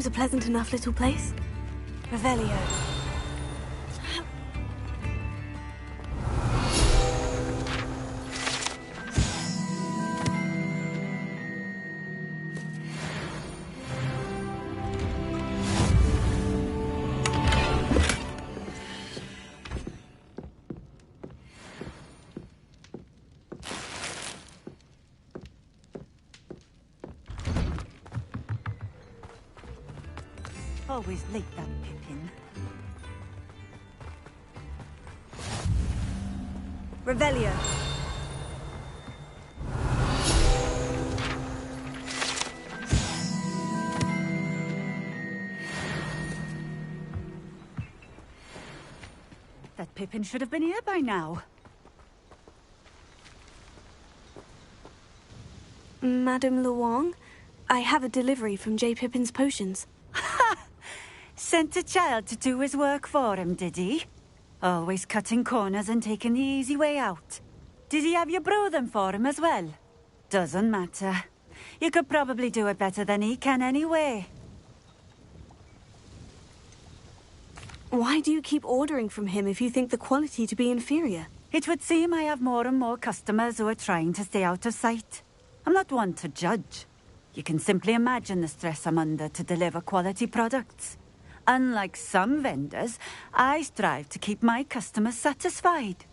a pleasant enough little place. Revelio. Always late, that Pippin. Revelio. That Pippin should have been here by now. Madame Luong, I have a delivery from J. Pippin's potions. Sent a child to do his work for him, did he? Always cutting corners and taking the easy way out. Did he have you brew them for him as well? Doesn't matter. You could probably do it better than he can anyway. Why do you keep ordering from him if you think the quality to be inferior? It would seem I have more and more customers who are trying to stay out of sight. I'm not one to judge. You can simply imagine the stress I'm under to deliver quality products. Unlike some vendors, I strive to keep my customers satisfied.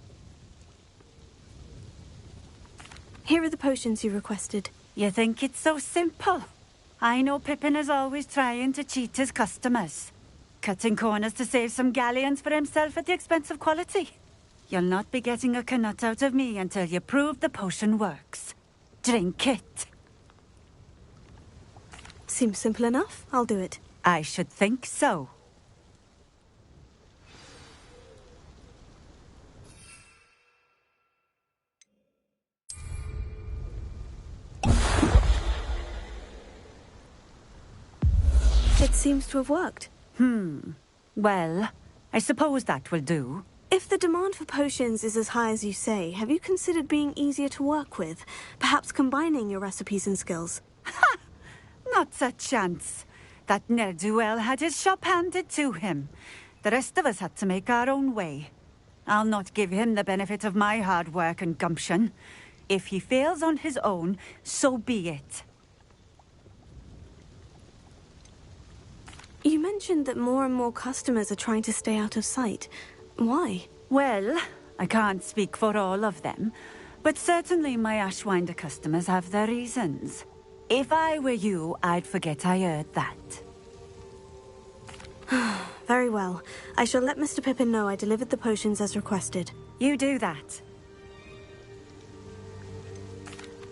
Here are the potions you requested. You think it's so simple? I know Pippin is always trying to cheat his customers. Cutting corners to save some galleons for himself at the expense of quality. You'll not be getting a canut out of me until you prove the potion works. Drink it. Seems simple enough. I'll do it. I should think so. It seems to have worked. Well, I suppose that will do. If the demand for potions is as high as you say, have you considered being easier to work with? Perhaps combining your recipes and skills? Ha! Not a chance. That ne'er-do-well had his shop handed to him. The rest of us had to make our own way. I'll not give him the benefit of my hard work and gumption. If he fails on his own, so be it. You mentioned that more and more customers are trying to stay out of sight. Why? Well, I can't speak for all of them, but certainly my Ashwinder customers have their reasons. If I were you, I'd forget I heard that. Very well. I shall let Mr. Pippin know I delivered the potions as requested. You do that.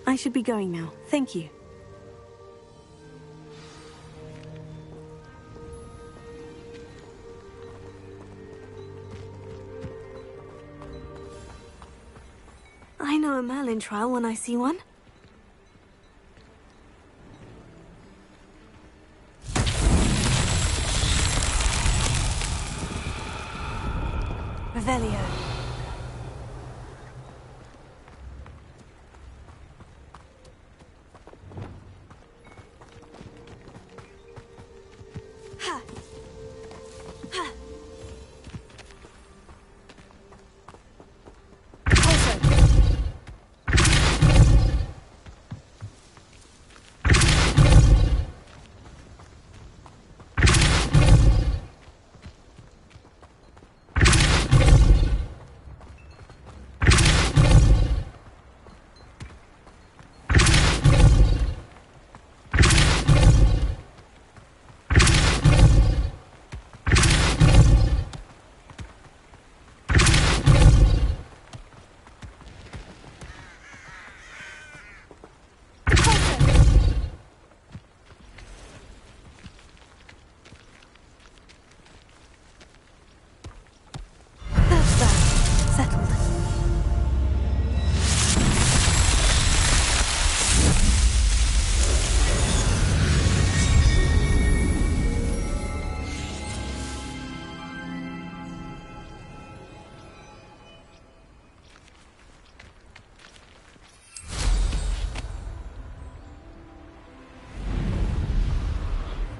I should be going now. Thank you. I know a Merlin trial when I see one. Revelio.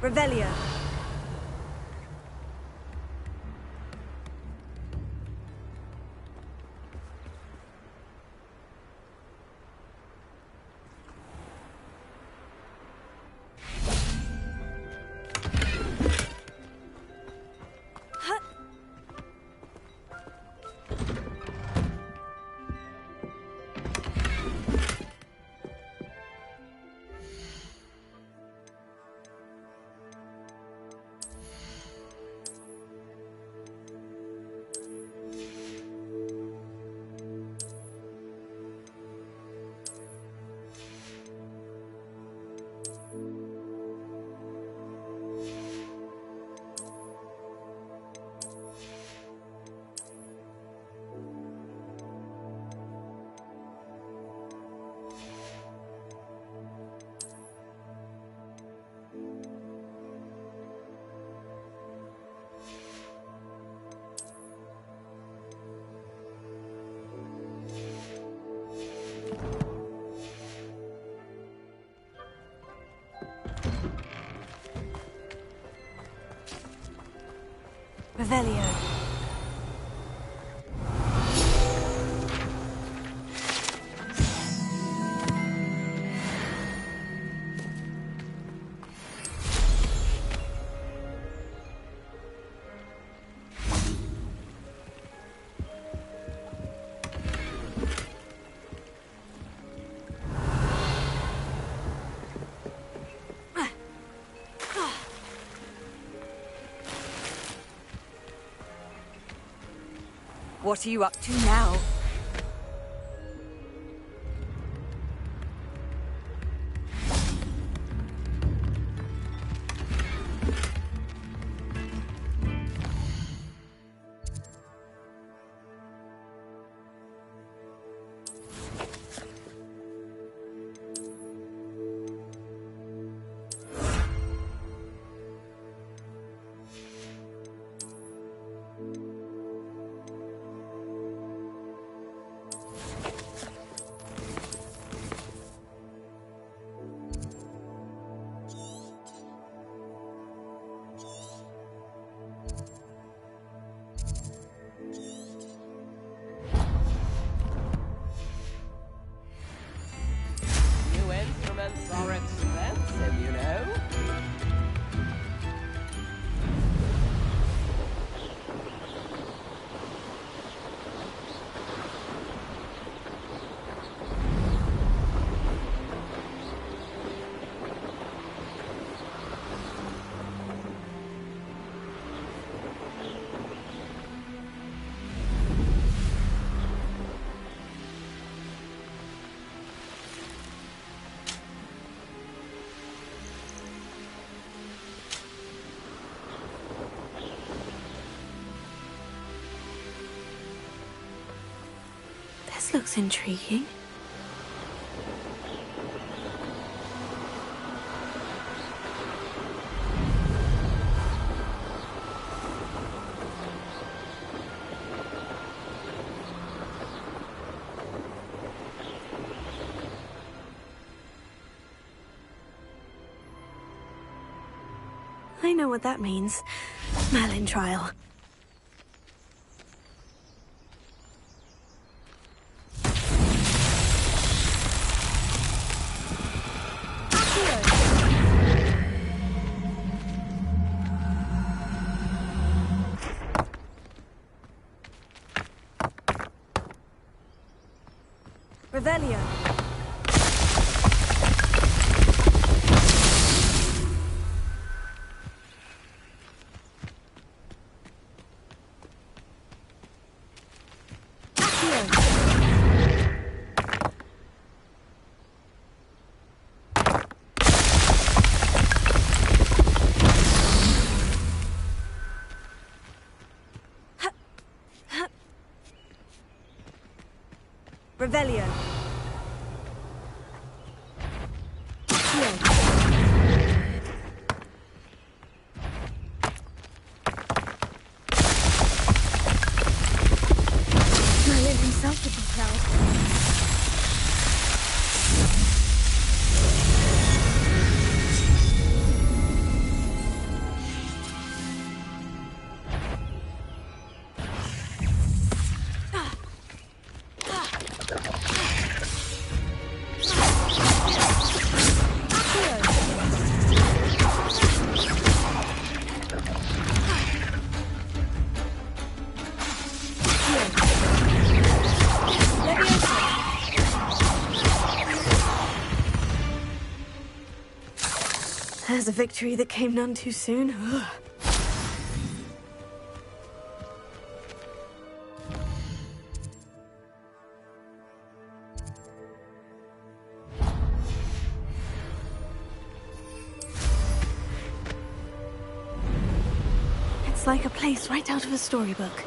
Revelio. Revelio. What are you up to now? New instruments are expensive, you know. This looks intriguing. I know what that means. Merlin trial. Revelio. Revelio. Merlin himself would be proud. There's a victory that came none too soon. Ugh. It's like a place right out of a storybook.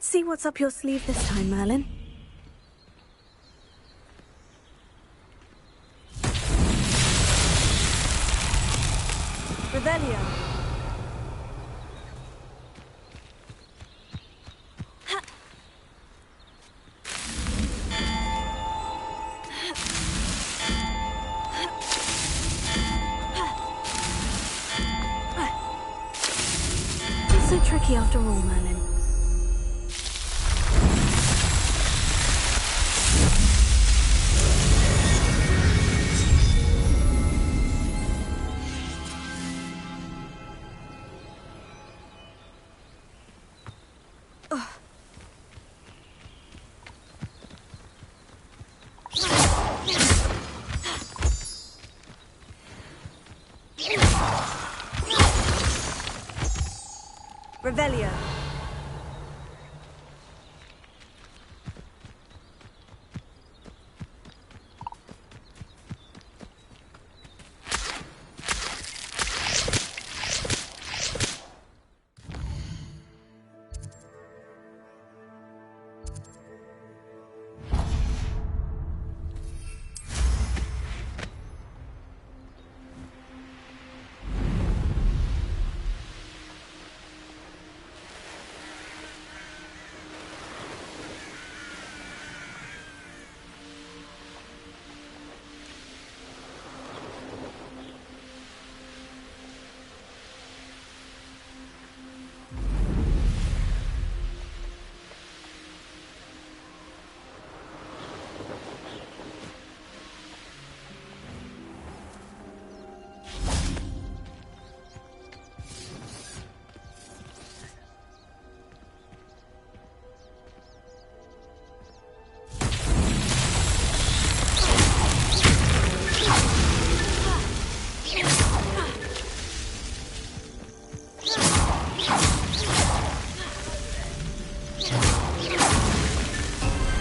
Let's see what's up your sleeve this time, Merlin. Revelio. It's so tricky after all, Merlin. Revelio.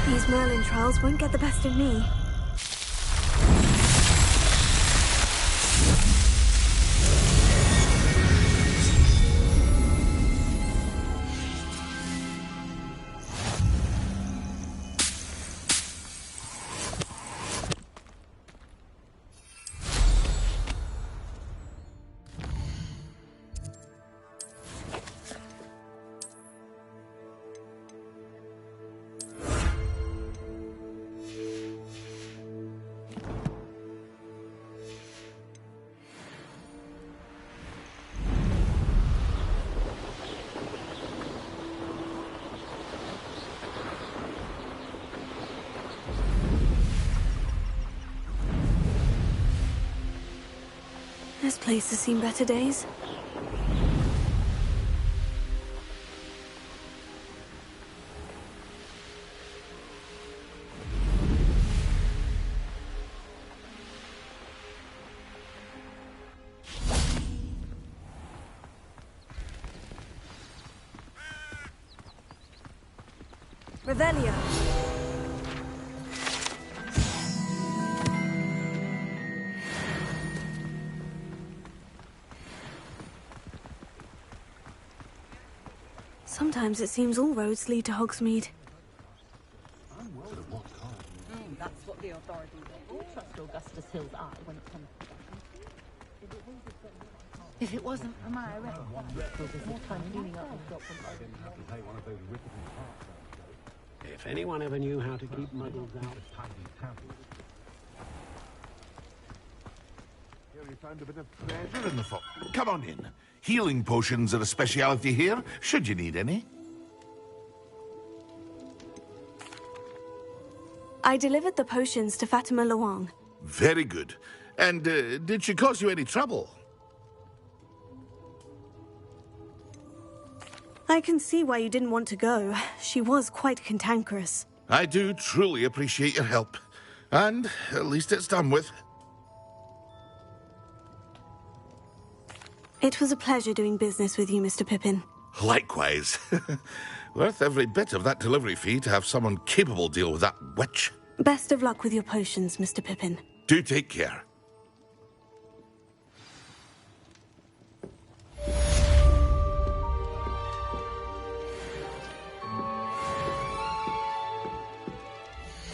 These Merlin trials won't get the best of me. This place has seen better days. Revelio. Sometimes it seems all roads lead to Hogsmeade. That's what the authorities all trust Augustus Hill's eye when it comes to if it wasn't for my arrest, more time cleaning up the shop If anyone ever knew how to keep muggles out. Here you found a bit of treasure in the fog. Come on in. Healing potions are a speciality here, should you need any. I delivered the potions to Fatima Luang. Very good. And did she cause you any trouble? I can see why you didn't want to go. She was quite cantankerous. I do truly appreciate your help. And at least it's done with. It was a pleasure doing business with you, Mr. Pippin. Likewise. Worth every bit of that delivery fee to have someone capable deal with that witch. Best of luck with your potions, Mr. Pippin. Do take care.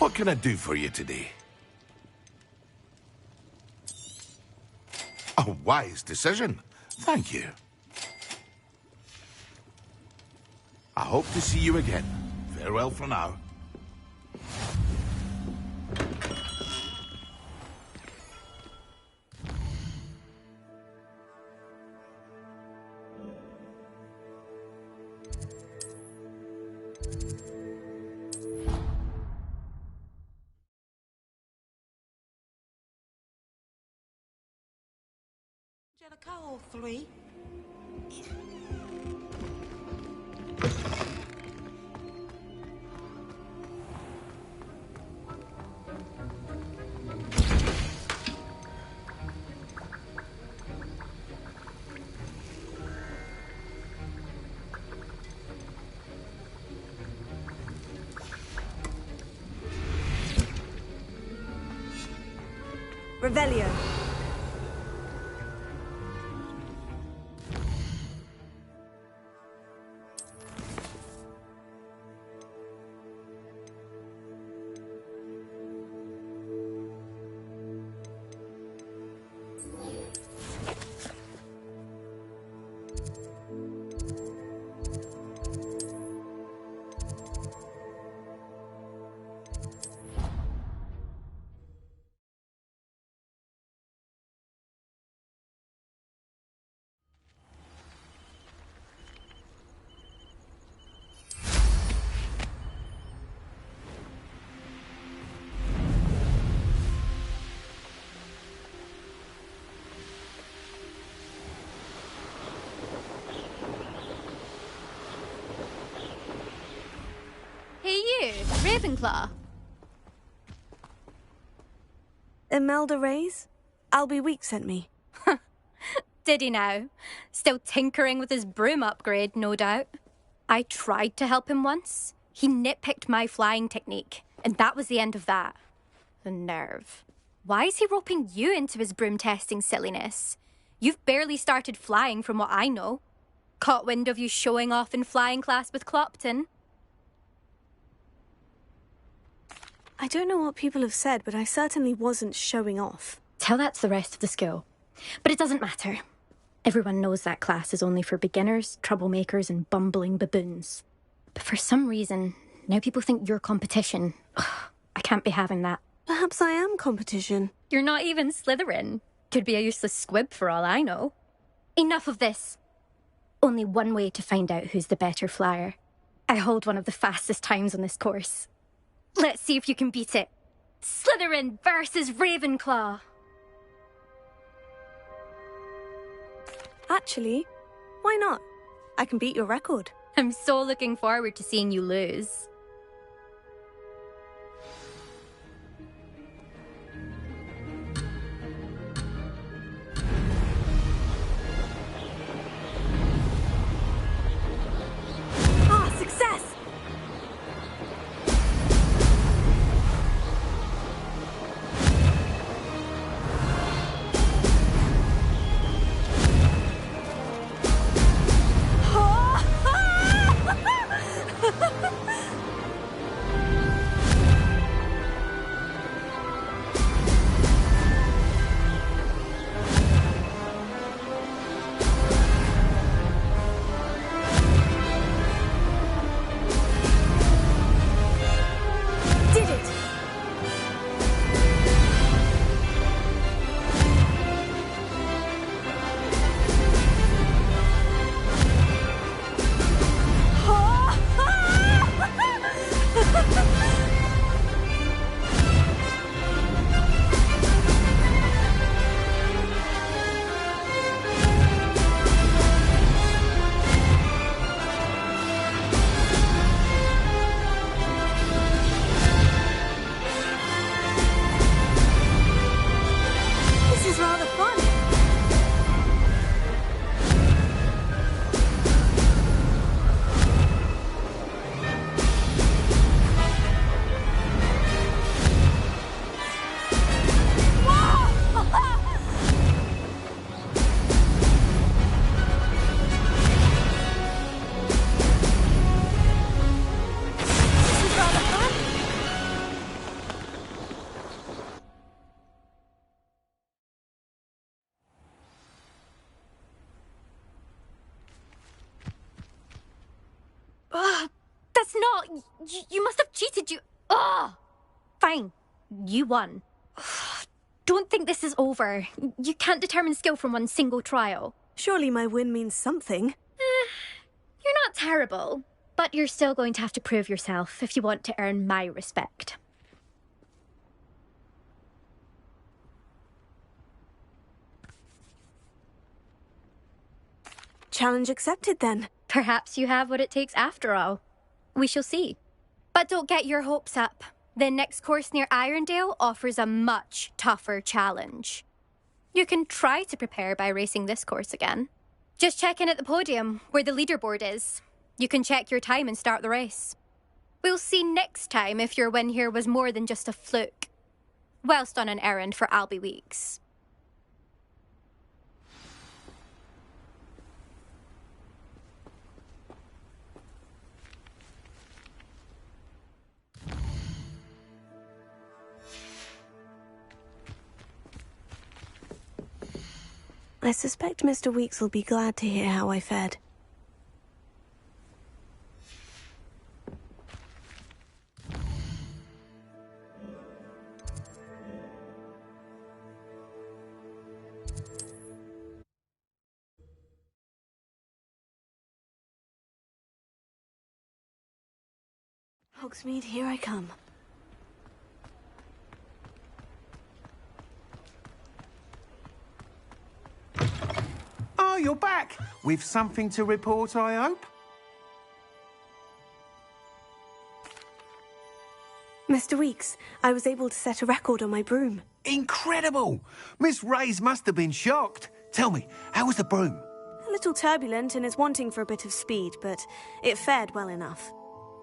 What can I do for you today? A wise decision. Thank you. I hope to see you again. Farewell for now. Angelica, all three. Revelio. Ravenclaw. Imelda Reyes? Albie Week sent me. Did he now? Still tinkering with his broom upgrade, no doubt. I tried to help him once. He nitpicked my flying technique, and that was the end of that. The nerve. Why is he roping you into his broom testing silliness? You've barely started flying from what I know. Caught wind of you showing off in flying class with Clopton. I don't know what people have said, but I certainly wasn't showing off. Tell that to the rest of the school. But it doesn't matter. Everyone knows that class is only for beginners, troublemakers, and bumbling baboons. But for some reason, now people think you're competition. Ugh, I can't be having that. Perhaps I am competition. You're not even Slytherin. Could be a useless squib for all I know. Enough of this. Only one way to find out who's the better flyer. I hold one of the fastest times on this course. Let's see if you can beat it. Slytherin versus Ravenclaw. Actually, why not? I can beat your record. I'm so looking forward to seeing you lose. Ah, success! That's not... You must have cheated, you... Ugh! Fine. You won. Don't think this is over. You can't determine skill from one single trial. Surely my win means something. You're not terrible, but you're still going to have to prove yourself if you want to earn my respect. Challenge accepted, then. Perhaps you have what it takes after all. We shall see. But don't get your hopes up. The next course near Irondale offers a much tougher challenge. You can try to prepare by racing this course again. Just check in at the podium, where the leaderboard is. You can check your time and start the race. We'll see next time if your win here was more than just a fluke. Whilst on an errand for Albie Weeks. I suspect Mr. Weeks will be glad to hear how I fared. Hogsmeade, here I come. Oh, you're back! With something to report, I hope? Mr. Weeks, I was able to set a record on my broom. Incredible! Miss Reyes must have been shocked. Tell me, how was the broom? A little turbulent and is wanting for a bit of speed, but it fared well enough.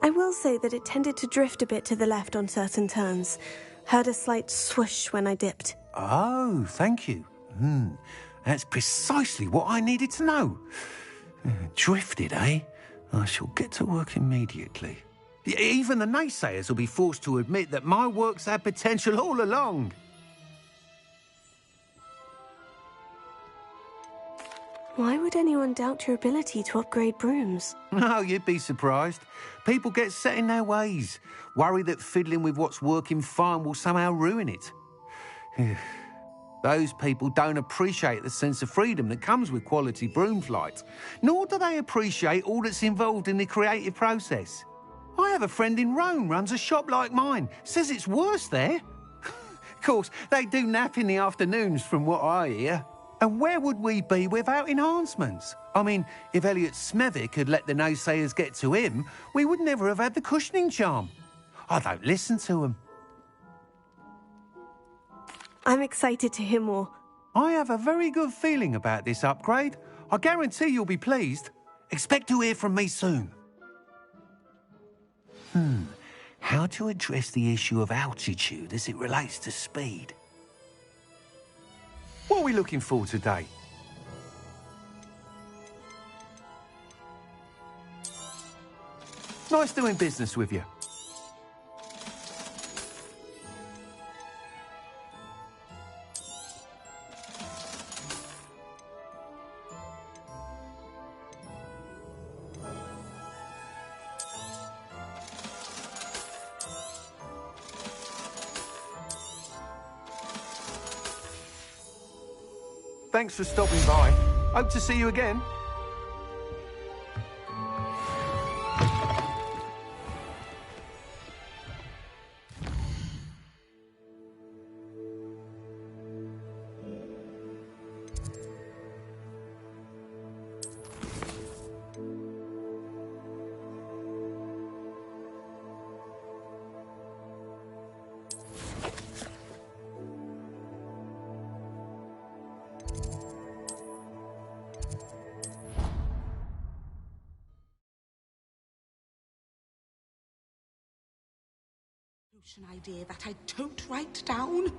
I will say that it tended to drift a bit to the left on certain turns. Heard a slight swoosh when I dipped. Oh, thank you. That's precisely what I needed to know. Drifted, eh? I shall get to work immediately. Even the naysayers will be forced to admit that my work's had potential all along. Why would anyone doubt your ability to upgrade brooms? No, you'd be surprised. People get set in their ways, worry that fiddling with what's working fine will somehow ruin it. Those people don't appreciate the sense of freedom that comes with quality broom flight, nor do they appreciate all that's involved in the creative process. I have a friend in Rome runs a shop like mine, says it's worse there. Of course, they do nap in the afternoons from what I hear. And where would we be without enhancements? I mean, if Elliot Smethwick had let the naysayers get to him, we would never have had the cushioning charm. I don't listen to them. I'm excited to hear more. I have a very good feeling about this upgrade. I guarantee you'll be pleased. Expect to hear from me soon. How to address the issue of altitude as it relates to speed? What are we looking for today? Nice doing business with you. Thanks for stopping by. Hope to see you again. An idea that I don't write down.